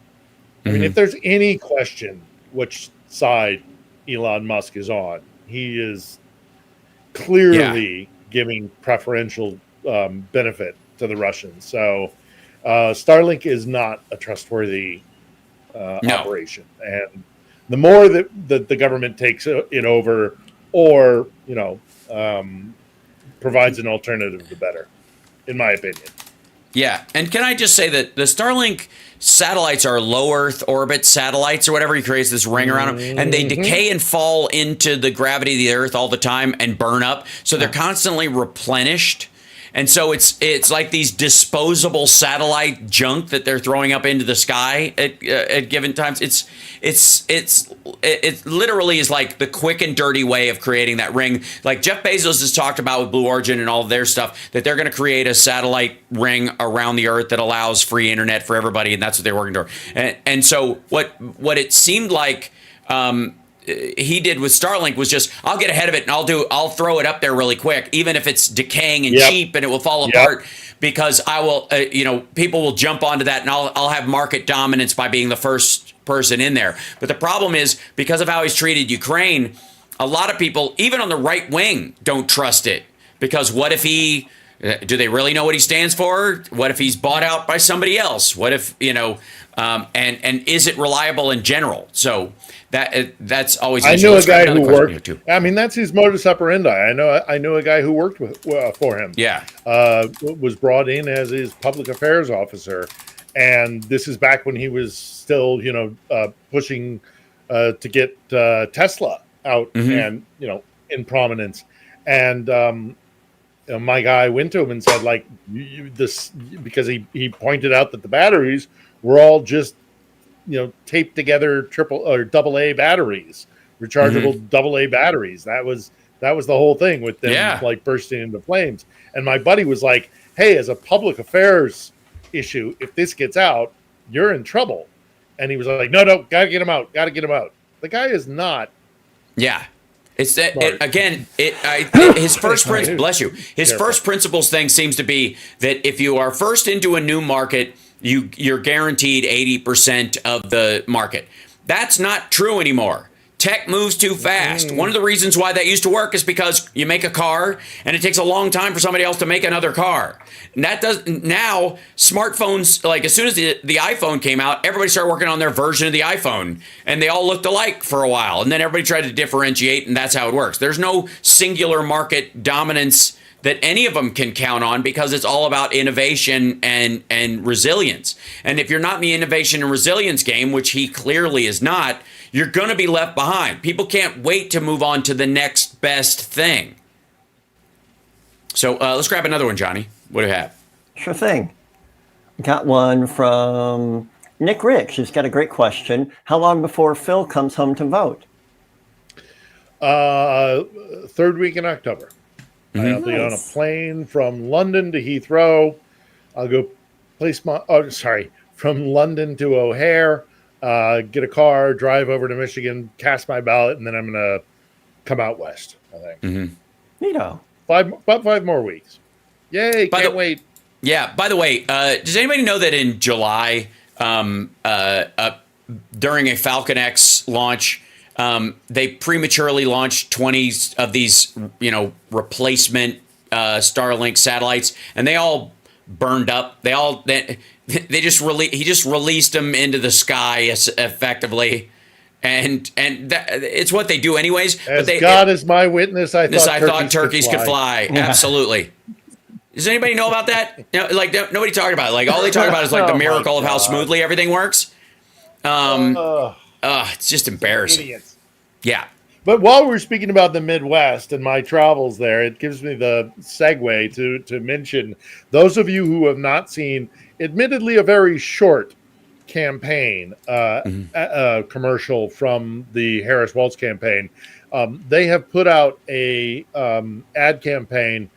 Mm-hmm. If there's any question which side Elon Musk is on, he is clearly giving preferential benefit to the Russians. So Starlink is not a trustworthy operation, and the more that the government takes it over, or provides an alternative, the better, in my opinion. Yeah, and can I just say that the Starlink satellites are low Earth orbit satellites or whatever. He creates this ring around them, and they decay and fall into the gravity of the Earth all the time and burn up. So they're constantly replenished. And so it's like these disposable satellite junk that they're throwing up into the sky at given times. It literally is like the quick and dirty way of creating that ring. Like Jeff Bezos has talked about with Blue Origin and all of their stuff, that they're going to create a satellite ring around the Earth that allows free internet for everybody, and that's what they're working toward. And so what it seemed like he did with Starlink was just, I'll get ahead of it and I'll throw it up there really quick, even if it's decaying and cheap and it will fall apart, because I will, people will jump onto that, and I'll have market dominance by being the first person in there. But the problem is, because of how he's treated Ukraine, a lot of people, even on the right wing, don't trust it, because what if do they really know what he stands for? What if he's bought out by somebody else? What if, and is it reliable in general? So that's always. I knew a guy who worked. I mean, that's his modus operandi. I know a guy who worked for him. Yeah, was brought in as his public affairs officer, and this is back when he was still, pushing to get Tesla out and in prominence. And my guy went to him and said, like, this, because he pointed out that the batteries were all just taped together triple or double A batteries, rechargeable double A batteries. That was the whole thing with them like bursting into flames. And my buddy was like, hey, as a public affairs issue, if this gets out, you're in trouble. And he was like, no, gotta get him out. The guy is not. Yeah. It's his first principle. Bless you. His first principles thing seems to be that if you are first into a new market, you're guaranteed 80% of the market. That's not true anymore. Tech moves too fast. One of the reasons why that used to work is because you make a car and it takes a long time for somebody else to make another car. And that does now. Smartphones, like as soon as the iPhone came out, everybody started working on their version of the iPhone, and they all looked alike for a while. And then everybody tried to differentiate, and that's how it works. There's no singular market dominance that any of them can count on, because it's all about innovation and resilience. And if you're not in the innovation and resilience game, which he clearly is not, you're going to be left behind. People can't wait to move on to the next best thing. So let's grab another one, Johnny. What do you have? Sure thing. Got one from Nick Rich, who's got a great question. How long before Phil comes home to vote? Third week in October. I'll be on a plane from London to Heathrow. I'll go from London to O'Hare, get a car, drive over to Michigan, cast my ballot, and then I'm going to come out west, I think. Neato. About 5 more weeks. Yay, can't wait. Yeah, by the way, does anybody know that in July, during a Falcon X launch, they prematurely launched 20 of these, replacement Starlink satellites, and they all burned up. He just released them into the sky effectively, and it's what they do anyways. God is my witness, I thought turkeys could fly. Absolutely. Does anybody know about that? Nobody talked about it. Like, all they talk about is like the miracle of how smoothly everything works. It's just embarrassing. Idiots. Yeah. But while we're speaking about the Midwest and my travels there, it gives me the segue to mention those of you who have not seen, admittedly, a very short campaign, commercial from the Harris Walz campaign. They have put out a ad campaign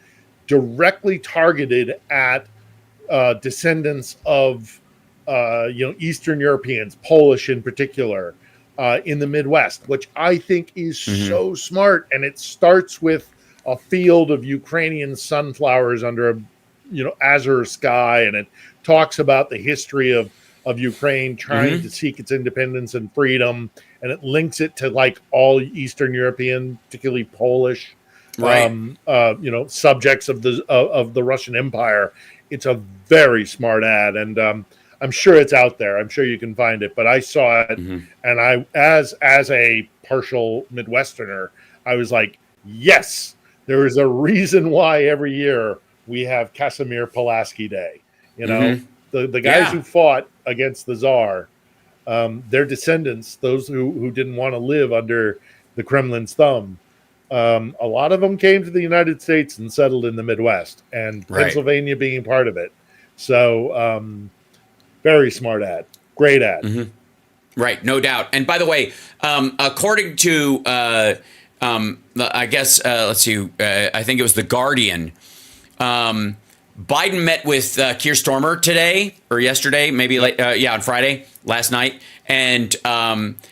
directly targeted at descendants of Eastern Europeans, Polish in particular, in the Midwest, which I think is so smart. And it starts with a field of Ukrainian sunflowers under a azure sky, and it talks about the history of Ukraine trying to seek its independence and freedom, and it links it to like all Eastern European, particularly Polish, subjects of the Russian Empire. It's a very smart ad, and I'm sure it's out there. I'm sure you can find it. But I saw it, and I, as a partial Midwesterner, I was like, yes, there is a reason why every year we have Casimir Pulaski Day You know, the guys who fought against the Tsar, their descendants, those who didn't want to live under the Kremlin's thumb, a lot of them came to the United States and settled in the Midwest, and Pennsylvania being part of it. So, very smart ad. Great ad. Right, no doubt. And by the way, according to, I guess, let's see, I think it was The Guardian, Biden met with Keir Starmer today or yesterday, maybe on Friday, last night, and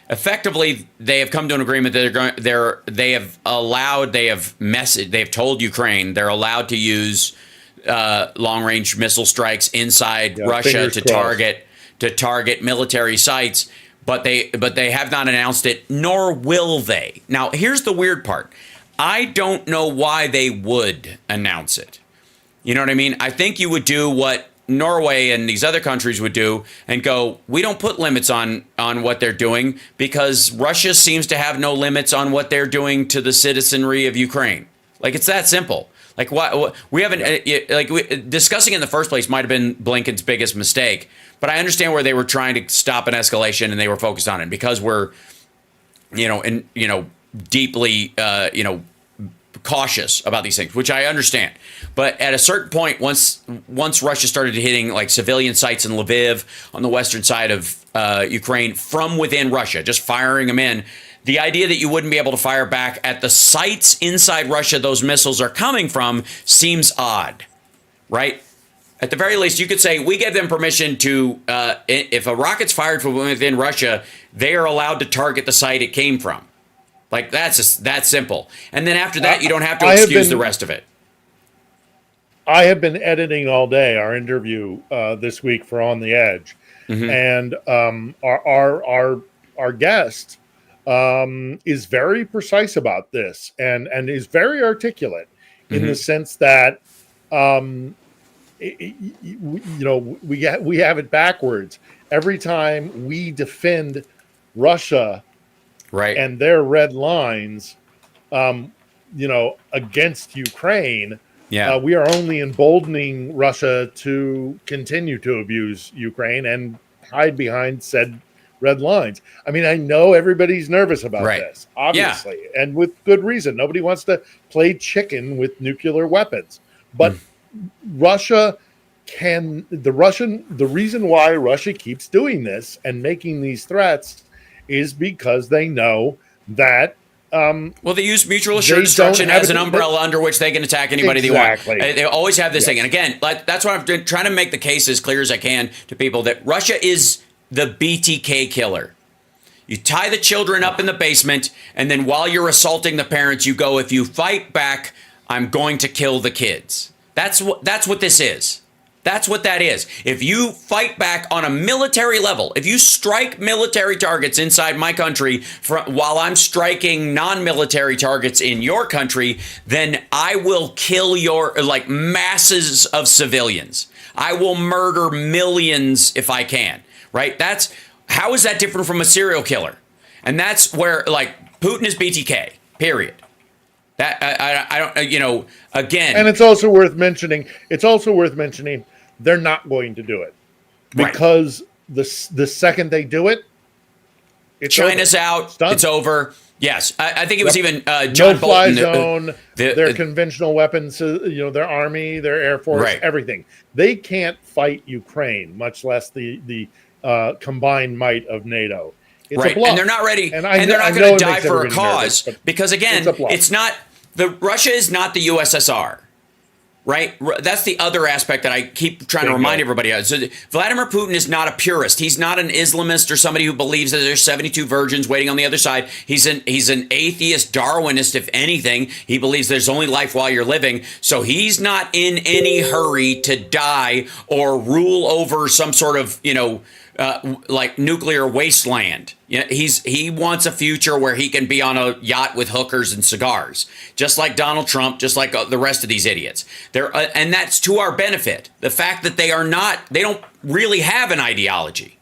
effectively they have come to an agreement that they have told Ukraine they're allowed to use long-range missile strikes inside Russia to target military sites, but they have not announced it, nor will they. Now, here's the weird part. I don't know why they would announce it. You know what I mean? I think you would do what Norway and these other countries would do and go, we don't put limits on what they're doing because Russia seems to have no limits on what they're doing to the citizenry of Ukraine. Like, it's that simple. Like, what we haven't discussing in the first place might have been Blinken's biggest mistake, but I understand where they were trying to stop an escalation and they were focused on it because we're, deeply, cautious about these things, which I understand. But at a certain point, once Russia started hitting like civilian sites in Lviv on the western side of Ukraine from within Russia, just firing them in, the idea that you wouldn't be able to fire back at the sites inside Russia those missiles are coming from seems odd, right? At the very least, you could say we give them permission to, if a rocket's fired from within Russia, they are allowed to target the site it came from. Like, that's just that simple. And then after that, you don't have to excuse the rest of it. I have been editing all day our interview this week for On the Edge. And our guest is very precise about this and is very articulate in the sense that, we have it backwards. Every time we defend Russia and their red lines, against Ukraine, we are only emboldening Russia to continue to abuse Ukraine and hide behind said red lines. I mean, I know everybody's nervous about this, obviously, and with good reason. Nobody wants to play chicken with nuclear weapons. But Russia the reason why Russia keeps doing this and making these threats is because they know that they use mutual assured destruction as an umbrella under which they can attack anybody they want. They always have this thing. And again, that's what I'm doing, trying to make the case as clear as I can to people that Russia is the BTK killer. You tie the children up in the basement, and then while you're assaulting the parents, you go, if you fight back, I'm going to kill the kids. That's what this is. That's what that is. If you fight back on a military level, if you strike military targets inside my country while I'm striking non-military targets in your country, then I will kill masses of civilians. I will murder millions if I can, right? How is that different from a serial killer? And that's where, Putin is BTK, period. That I don't, again. And it's also worth mentioning they're not going to do it because the second they do it, China's out. It's over. Yes, I think it was even no John fly Bolton. zone. Their conventional weapons, their army, their air force, everything. They can't fight Ukraine, much less the combined might of NATO. It's a bluff. And they're not ready, and they're not going to die for a cause because again, it's not. Russia is not the USSR. Right? That's the other aspect that I keep trying to remind everybody of. So Vladimir Putin is not a purist. He's not an Islamist or somebody who believes that there's 72 virgins waiting on the other side. He's an atheist Darwinist, if anything. He believes there's only life while you're living. So he's not in any hurry to die or rule over some sort of, nuclear wasteland. He wants a future where he can be on a yacht with hookers and cigars, just like Donald Trump, just like the rest of these idiots. And that's to our benefit. The fact that they don't really have an ideology.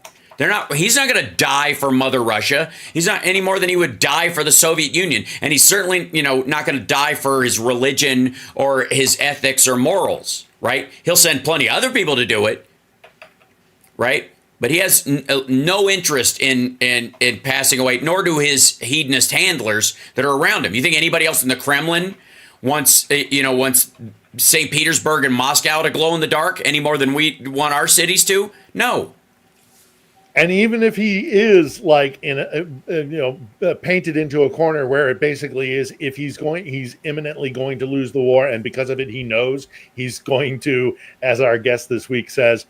He's not going to die for Mother Russia. He's not any more than he would die for the Soviet Union. And he's certainly, not going to die for his religion or his ethics or morals, right? He'll send plenty of other people to do it. right? But he has no interest in passing away, nor do his hedonist handlers that are around him. You think anybody else in the Kremlin wants St. Petersburg and Moscow to glow in the dark any more than we want our cities to? No. And even if he is like painted into a corner where it basically is, if he's imminently going to lose the war, and because of it, he knows he's going to, as our guest this week says,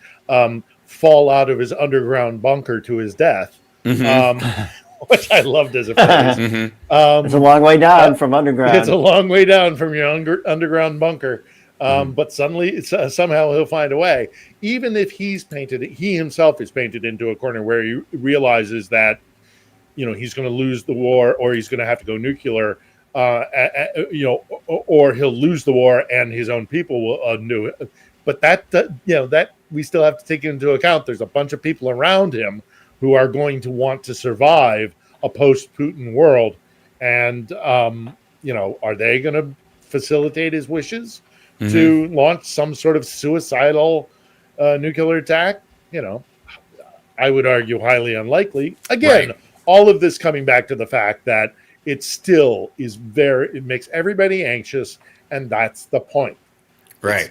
fall out of his underground bunker to his death, which I loved as a phrase. It's a long way down from underground. It's a long way down from your underground bunker. But suddenly, somehow he'll find a way. Even if he himself is painted into a corner where he realizes that, he's going to lose the war, or he's going to have to go nuclear, or he'll lose the war and his own people will do it. But that we still have to take into account. There's a bunch of people around him who are going to want to survive a post-Putin world, and are they going to facilitate his wishes to launch some sort of suicidal nuclear attack? I would argue highly unlikely. Again, all of this coming back to the fact that it still is it makes everybody anxious, and that's the point. Right.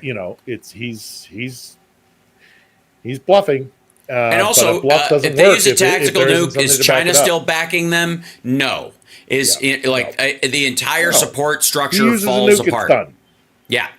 He's bluffing. And also, if they use a tactical nuke, is China still backing them? No. The entire support structure falls apart. Yeah.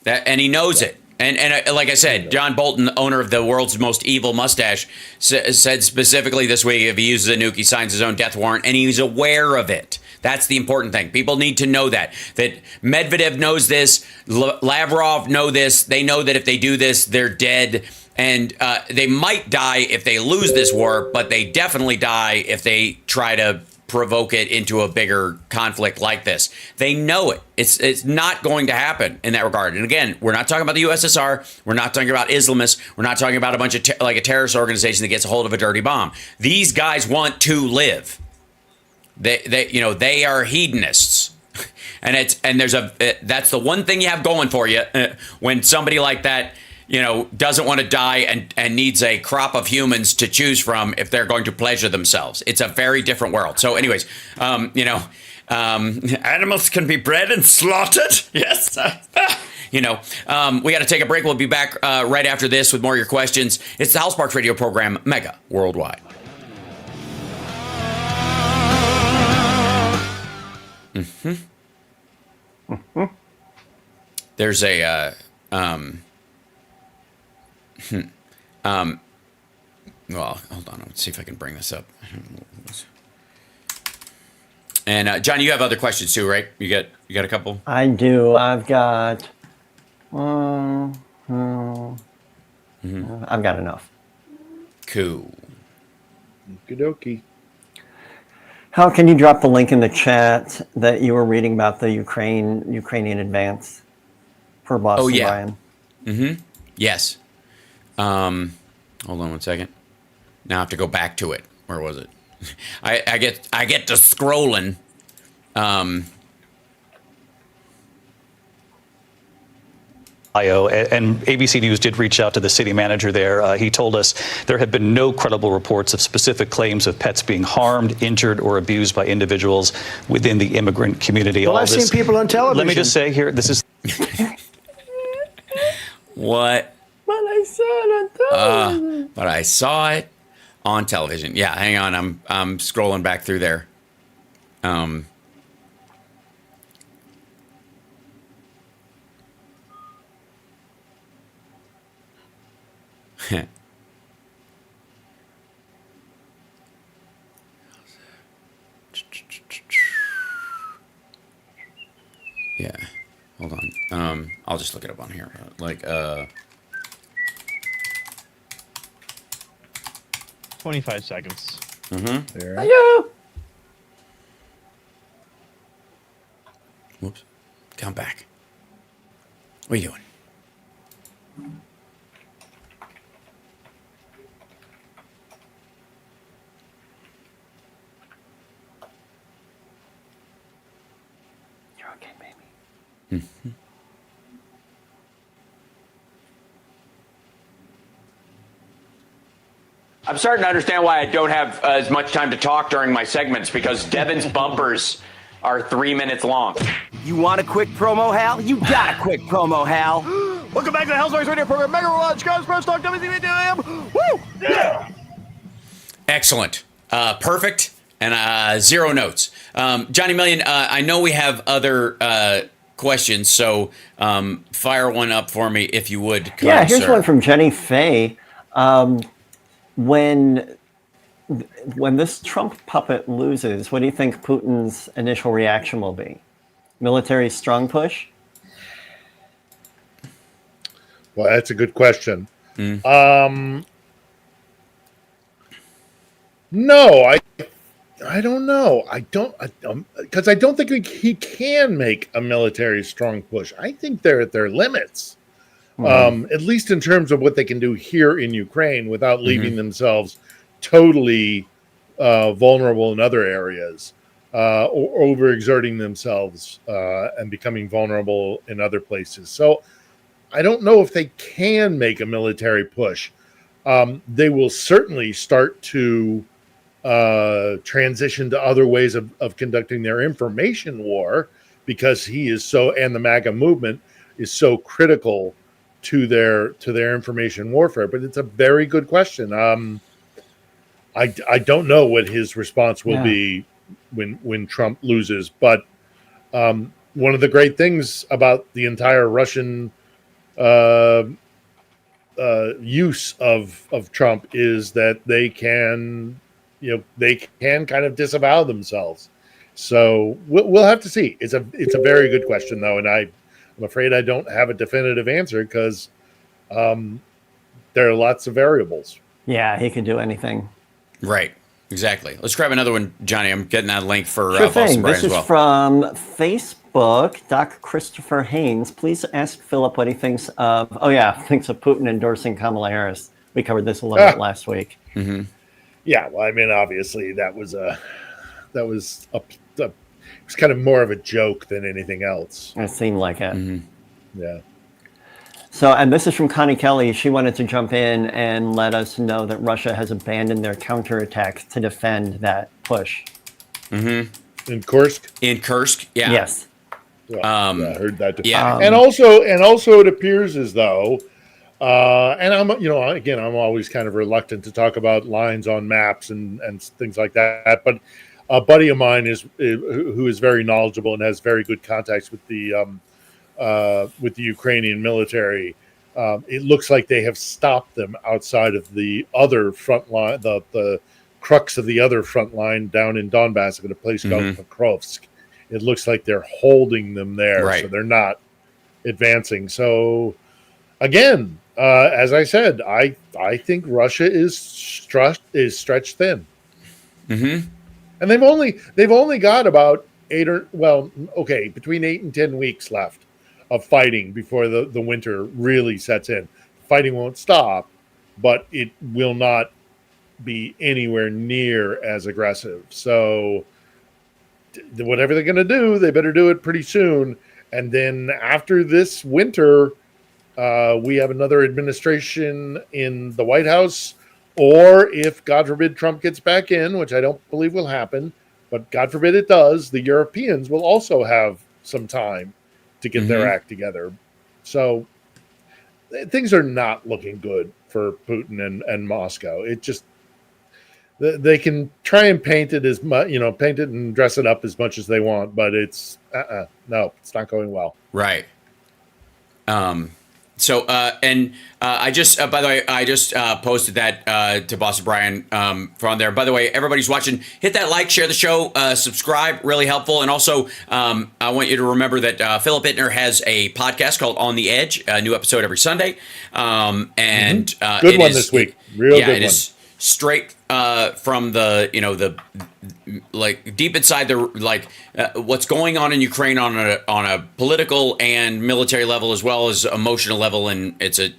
And he knows it. And like I said, John Bolton, the owner of the world's most evil mustache, said specifically this week, if he uses a nuke, he signs his own death warrant, and he's aware of it. That's the important thing. People need to know that Medvedev knows this, Lavrov know this. They know that if they do this, they're dead. And they might die if they lose this war, but they definitely die if they try to provoke it into a bigger conflict like this. They know it. It's not going to happen in that regard. And again, we're not talking about the USSR. We're not talking about Islamists. We're not talking about a bunch of a terrorist organization that gets a hold of a dirty bomb. These guys want to live. They are hedonists. And that's the one thing you have going for you when somebody like that doesn't want to die and needs a crop of humans to choose from if they're going to pleasure themselves. It's a very different world. So anyways, animals can be bred and slaughtered. Yes. We got to take a break. We'll be back right after this with more of your questions. It's the Hal Sparks radio program, Mega Worldwide. There's a well, hold on. Let's see if I can bring this up. And John, you have other questions too, right? You got a couple? I do. I've got I've got enough. Cool. Okie dokie. How can you drop the link in the chat that you were reading about the Ukrainian advance for Boston, Brian? Yes. Hold on one second. Now I have to go back to it. Where was it? I get to scrolling. And ABC News did reach out to the city manager there. He told us there have been no credible reports of specific claims of pets being harmed, injured, or abused by individuals within the immigrant community. Well, I've seen people on television. Let me just say here, this is... What? But I saw it on television. But I saw it on television. Yeah, hang on. I'm scrolling back through there. Yeah. Hold on. I'll just look it up on here. 25 seconds. There. Whoops. Come back. What are you doing? You're okay, baby. I'm starting to understand why I don't have as much time to talk during my segments, because Devin's bumpers are 3 minutes long. You want a quick promo, Hal? You got a quick promo, Hal. Welcome back to the Hellsparks Radio program, Megaworldwide, Chicago's Press Talk, WCPT. Woo! Yeah! Excellent. Perfect. And 0 notes. Johnny Million, I know we have other questions, so fire one up for me if you would. Yeah, here's one from Jenny Fay. When this Trump puppet loses, what do you think Putin's initial reaction will be? Military strong push? Well, that's a good question. No, I don't know. Because I don't think he can make a military strong push. I think they're at their limits, at least in terms of what they can do here in Ukraine without leaving themselves totally vulnerable in other areas, or overexerting themselves and becoming vulnerable in other places. So I don't know if they can make a military push. They will certainly start to transition to other ways of conducting their information war, because he is so, and the MAGA movement is so critical to their information warfare. But it's a very good question. I don't know what his response will be when Trump loses, but one of the great things about the entire Russian use of Trump is that they can kind of disavow themselves. So we'll have to see. It's a very good question, though, and I'm afraid I don't have a definitive answer, because there are lots of variables. Yeah, he could do anything. Right. Exactly. Let's grab another one, Johnny. I'm getting that link for Sure Boston thing. Brian This as well. is from Facebook. Doc Christopher Haynes. Please ask Philip what he thinks of. Thinks of Putin endorsing Kamala Harris. We covered this a little bit last week. Yeah, well, I mean, obviously it was kind of more of a joke than anything else. It seemed like it. Yeah. So, and this is from Connie Kelly. She wanted to jump in and let us know that Russia has abandoned their counterattacks to defend that push. In Kursk? In Kursk, yeah. Yes. Well, I heard that. Yeah. And also it appears as though, and I'm always kind of reluctant to talk about lines on maps and things like that. But a buddy of mine who is very knowledgeable and has very good contacts with the Ukrainian military. It looks like they have stopped them outside of the other front line, the crux of the other front line down in Donbass at a place called Pokrovsk. It looks like they're holding them there, so they're not advancing. So again, as I said, I think Russia is stretched thin, and they've only got about between 8 and 10 weeks left of fighting before the winter really sets in. Fighting won't stop, but it will not be anywhere near as aggressive. So whatever they're going to do, they better do it pretty soon. And then after this winter, we have another administration in the White House, or if, God forbid, Trump gets back in, which I don't believe will happen, but God forbid it does, the Europeans will also have some time to get their act together. So things are not looking good for Putin and Moscow. It just, they can try and paint it paint it and dress it up as much as they want, but it's no, it's not going well. Right. I just, by the way, I just posted that to Boston Brian from there. By the way, everybody's watching, hit that like, share the show, subscribe, really helpful. And also, I want you to remember that Philip Ittner has a podcast called On the Edge, a new episode every Sunday. And good one this week. Real good one. It is straight from the like deep inside the what's going on in Ukraine on a political and military level, as well as emotional level, and it's a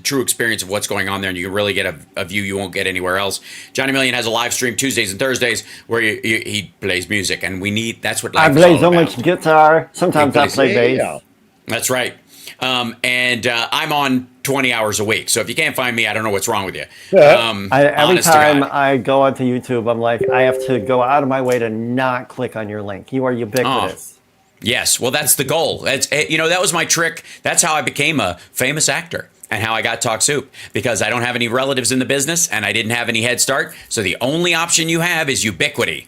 true experience of what's going on there, and you can really get a view you won't get anywhere else. Johnny Million has a live stream Tuesdays and Thursdays where he plays music, and that's what life I play is all so about. much guitar. Sometimes I play bass. That's right. And I'm on 20 hours a week. So if you can't find me, I don't know what's wrong with you. Every time I go onto YouTube, I'm like, I have to go out of my way to not click on your link. You are ubiquitous. Yes, well, that's the goal. That's, that was my trick. That's how I became a famous actor and how I got Talk Soup, because I don't have any relatives in the business and I didn't have any head start. So the only option you have is ubiquity.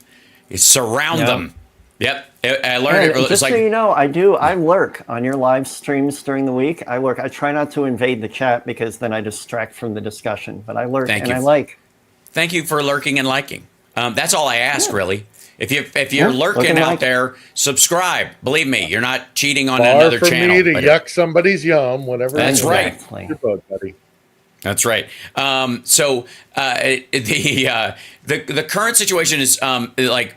You surround them. Yep. I learned it. Just so you know, I lurk on your live streams during the week. I lurk. I try not to invade the chat because then I distract from the discussion, but I lurk I like. Thank you for lurking and liking. That's all I ask, really. If you're lurking out there, subscribe. Believe me, you're not cheating on another channel. For me to yuck somebody's yum, whatever. That's right. Your boat, buddy. That's right. So the current situation is like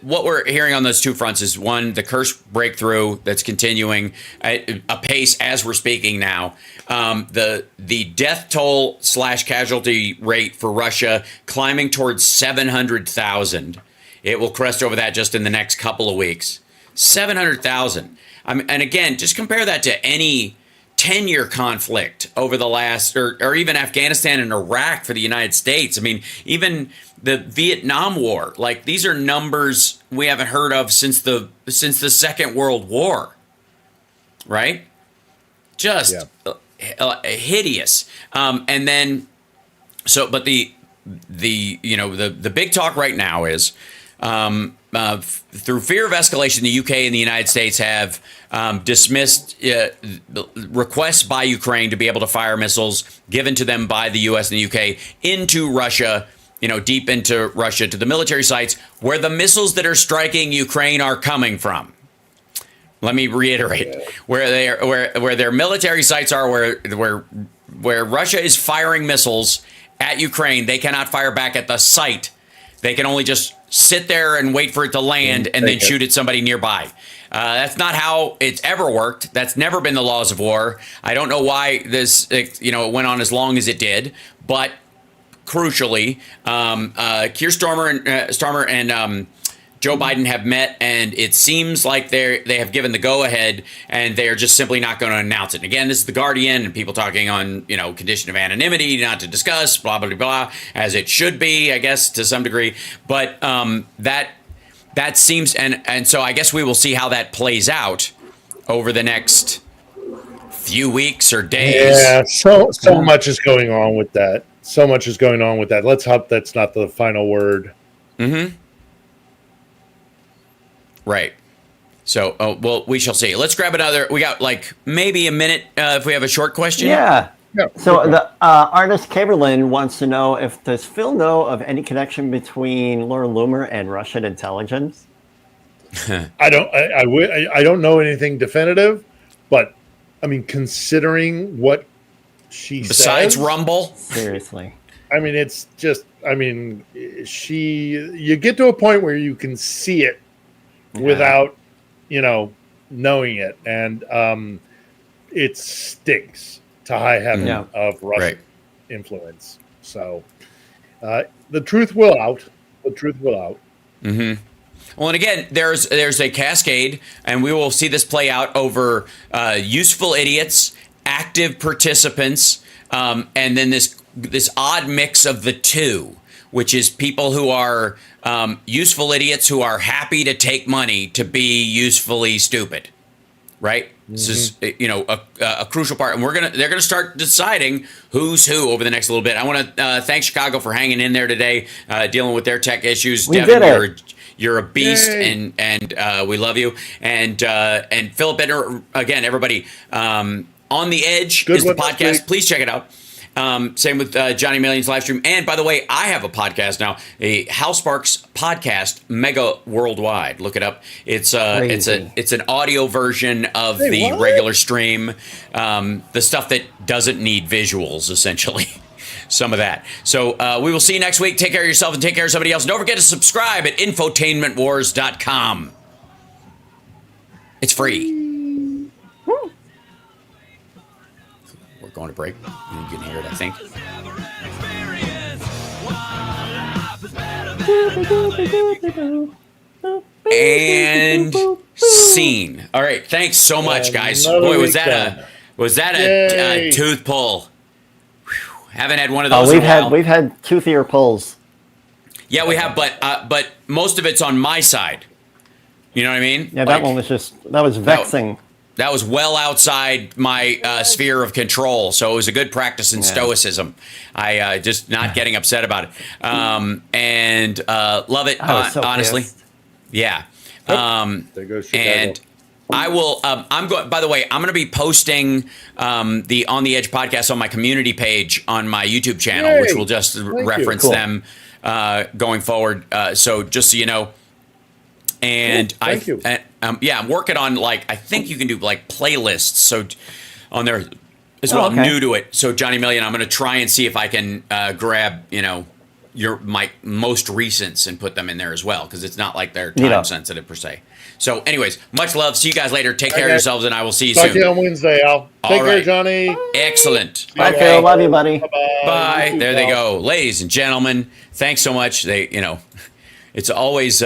what we're hearing on those two fronts is, one, the Kursk breakthrough that's continuing at a pace as we're speaking now. The death toll / casualty rate for Russia climbing towards 700,000. It will crest over that just in the next couple of weeks. 700,000. And again, just compare that to any 10-year conflict over the last, or even Afghanistan and Iraq for the United States. I mean, even the Vietnam War. Like, these are numbers we haven't heard of since the Second World War, right? Just hideous. And then, but the big talk right now is, through fear of escalation, the UK and the United States have dismissed requests by Ukraine to be able to fire missiles given to them by the US and the UK into Russia, deep into Russia, to the military sites where the missiles that are striking Ukraine are coming from. Let me reiterate, where their military sites are, where Russia is firing missiles at Ukraine, they cannot fire back at the site. They can only just sit there and wait for it to land and then shoot at somebody nearby. That's not how it's ever worked. That's never been the laws of war. I don't know why this, it went on as long as it did. But crucially, Keir Starmer and Joe Biden have met, and it seems like they have given the go-ahead, and they are just simply not going to announce it. And again, this is The Guardian, and people talking on, condition of anonymity, not to discuss, blah, blah, blah, as it should be, I guess, to some degree. But that seems, and so I guess we will see how that plays out over the next few weeks or days. Yeah, so much is going on with that. So much is going on with that. Let's hope that's not the final word. Mm-hmm. Right. So, well, we shall see. Let's grab another. We got maybe a minute if we have a short question. Yeah. So the artist Caberlin wants to know does Phil know of any connection between Laura Loomer and Russian intelligence? I don't know anything definitive, but I mean, considering what she besides says, Rumble, seriously. I mean, it's just. I mean, you get to a point where you can see it without, knowing it, and it stinks to high heaven of Russian influence. So the truth will out. The truth will out. Mm-hmm. Well, and again, there's a cascade, and we will see this play out over useful idiots, active participants, and then this odd mix of the two, which is people who are useful idiots who are happy to take money to be usefully stupid, right? Mm-hmm. This is a crucial part, and they're gonna start deciding who's who over the next little bit. I want to thank Chicago for hanging in there today, dealing with their tech issues. Devin, you're a beast, and we love you. And Philip Bittner, again, everybody, On the Edge is the podcast. Please check it out. Same with Johnny Million's live stream. And by the way, I have a podcast now, a Hal Sparks podcast, Megaworldwide. Look it up. It's an audio version of the regular stream. The stuff that doesn't need visuals, essentially. Some of that. So we will see you next week. Take care of yourself and take care of somebody else. And don't forget to subscribe at infotainmentwars.com. It's free. Going to break. You can hear it, I think. And scene. All right. Thanks so much, guys. Boy, was Was that a tooth pull? Whew. Haven't had one of those. We've had toothier pulls. Yeah, we have, but most of it's on my side. You know what I mean? Yeah, that one was that was vexing. That was well outside my sphere of control, so it was a good practice in stoicism. I just not getting upset about it, and love it. I was so honestly, pissed. Yeah. There goes Chicago. And I will. I'm going. By the way, I'm going to be posting the On the Edge podcast on my community page on my YouTube channel, Yay! which will just reference Cool. them going forward. So just so you know. And Cool. Thank you. I'm working on I think you can do playlists. So on there as well. okay. I'm new to it. So Johnny Million, I'm going to try and see if I can grab my most recents and put them in there as well, because it's not like they're time sensitive per se. So anyways, much love. See you guys later. Take care of yourselves, and I will see you Talk soon. to you on Wednesday, Al. Take All care, right. Johnny. Excellent. Bye, Phil. Love you, buddy. Bye-bye. Bye. You There too, they Al. go. Ladies and gentlemen, thanks so much. It's always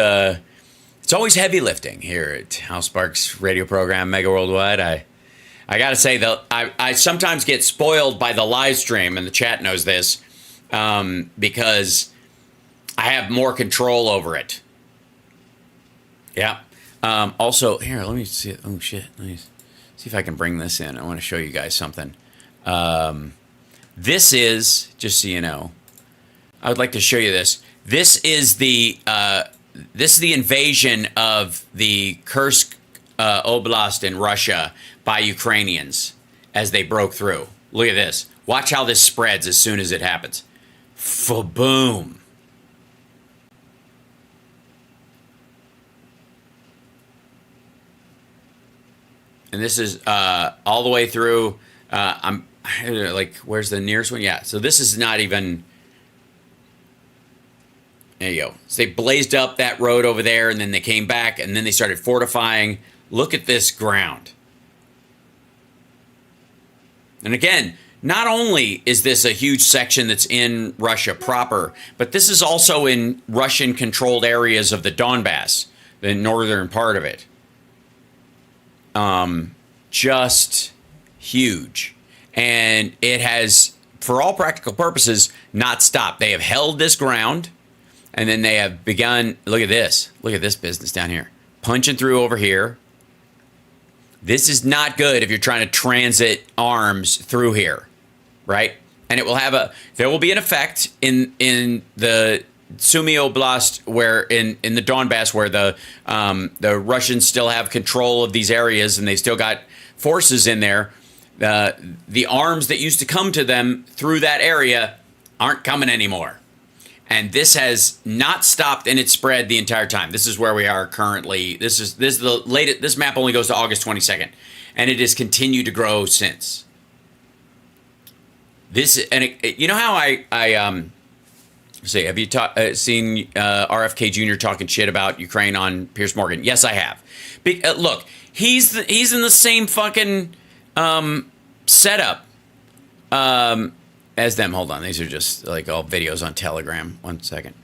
heavy lifting here at House Sparks radio program, Mega Worldwide. I got to say, I sometimes get spoiled by the live stream, and the chat knows this, because I have more control over it. Yeah. Also, here, let me see. Oh, shit. Let me see if I can bring this in. I want to show you guys something. This is, just so you know, I would like to show you this. This is the invasion of the Kursk Oblast in Russia by Ukrainians as they broke through. Look at this. Watch how this spreads as soon as it happens. Fa-boom. And this is all the way through. I'm where's the nearest one? Yeah. So this is not even. There you go. So they blazed up that road over there, and then they came back, and then they started fortifying. Look at this ground. And again, not only is this a huge section that's in Russia proper, but this is also in Russian-controlled areas of the Donbass, the northern part of it. Just huge. And it has, for all practical purposes, not stopped. They have held this ground, and then they have begun, look at this business down here, punching through over here. This is not good if you're trying to transit arms through here, right? And there will be an effect in the Sumy Oblast, where in the Donbass, where the Russians still have control of these areas, and they still got forces in there. The arms that used to come to them through that area aren't coming anymore. And this has not stopped in its spread the entire time. This is where we are currently. This is the latest. This map only goes to August 22nd, and it has continued to grow since. You know how I say, have you seen RFK Jr. talking shit about Ukraine on Piers Morgan? Yes, I have. Look, he's in the same fucking setup as them. Hold on, these are just all videos on Telegram. 1 second,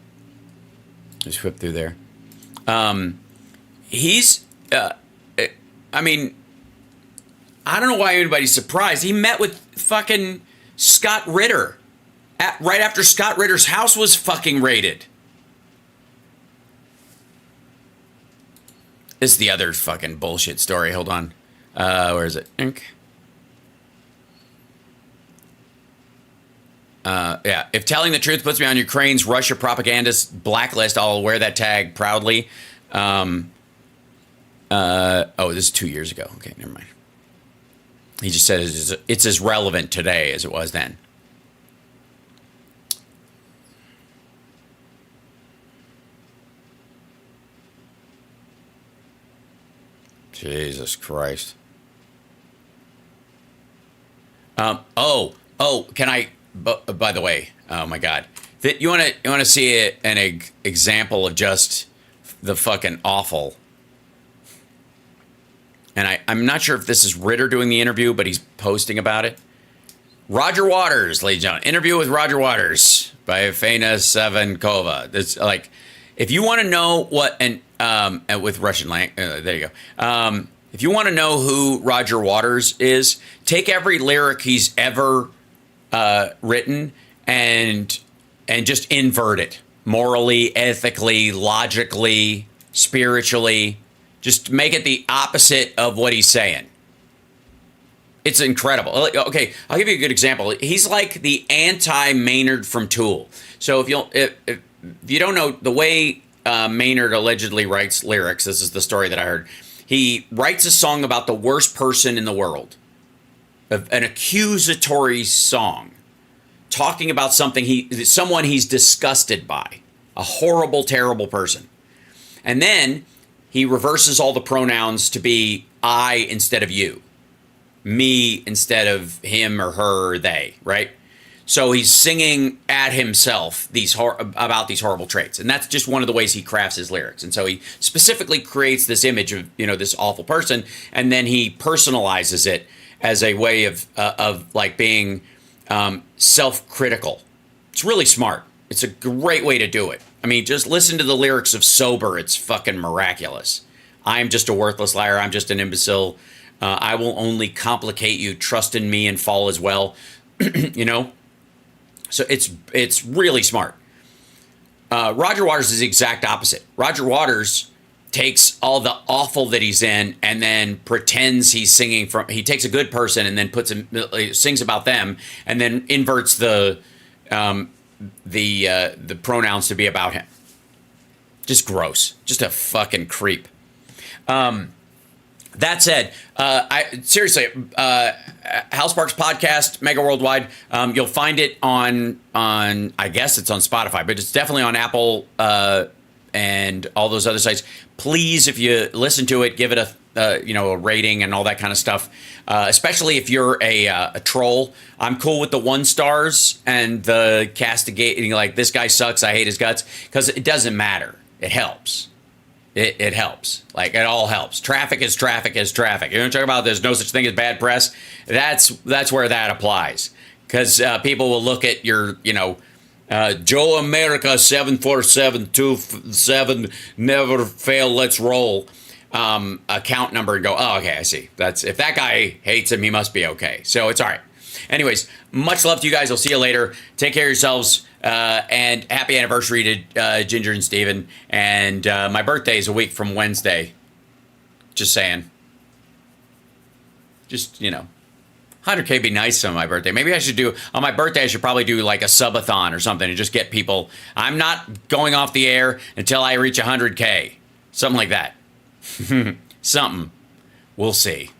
just whip through there. He's, I mean, I don't know why anybody's surprised. He met with fucking Scott Ritter right after Scott Ritter's house was fucking raided. This is the other fucking bullshit story. Hold on. Where is it? Yeah. If telling the truth puts me on Ukraine's Russia propagandist blacklist, I'll wear that tag proudly. This is 2 years ago. Okay, never mind. He just said it's as relevant today as it was then. Jesus Christ. Can I? By the way, oh my God, you want to see an example of just the fucking awful. And I'm not sure if this is Ritter doing the interview, but he's posting about it. Roger Waters, ladies and gentlemen, interview with Roger Waters by Fana Savenkova. It's if you want to know what, and with Russian language, there you go. If you want to know who Roger Waters is, take every lyric he's ever written and just invert it morally, ethically, logically, spiritually. Just make it the opposite of what he's saying. It's incredible. Okay, I'll give you a good example. He's like the anti-Maynard from Tool. So if you don't know the way Maynard allegedly writes lyrics, this is the story that I heard. He writes a song about the worst person in the world, an accusatory song, talking about someone he's disgusted by, a horrible, terrible person. And then he reverses all the pronouns to be I instead of you, me instead of him or her or they, right? So he's singing at himself about these horrible traits. And that's just one of the ways he crafts his lyrics. And so he specifically creates this image of, this awful person, and then he personalizes it as a way of like being self-critical. It's really smart. It's a great way to do it. I mean, just listen to the lyrics of Sober. It's fucking miraculous. I'm just a worthless liar. I'm just an imbecile. I will only complicate you. Trust in me and fall as well. So it's really smart. Roger Waters is the exact opposite. Roger Waters takes all the awful that he's in and then pretends he's singing from. He takes a good person and then sings about them and then inverts the pronouns to be about him. Just gross. Just a fucking creep. That said, seriously, Hal Sparks podcast, Mega Worldwide. You'll find it on I guess it's on Spotify, but it's definitely on Apple and all those other sites. Please, if you listen to it, give it a rating and all that kind of stuff. Especially if you're a troll. I'm cool with the 1 stars and the castigating, like this guy sucks, I hate his guts, because it doesn't matter. It helps. It helps. Like, it all helps. Traffic is traffic is traffic. You know what I'm talking about? There's no such thing as bad press. That's where that applies. Because people will look at your, Joe America 74727 never fail, let's roll account number and go, oh, okay, I see. If that guy hates him, he must be okay. So it's all right. Anyways, much love to you guys. I'll see you later. Take care of yourselves. And happy anniversary to Ginger and Steven. And my birthday is a week from Wednesday. Just saying. Just, 100K be nice on my birthday. Maybe on my birthday, I should probably do like a subathon or something and just get people. I'm not going off the air until I reach 100K. Something like that. Something. We'll see.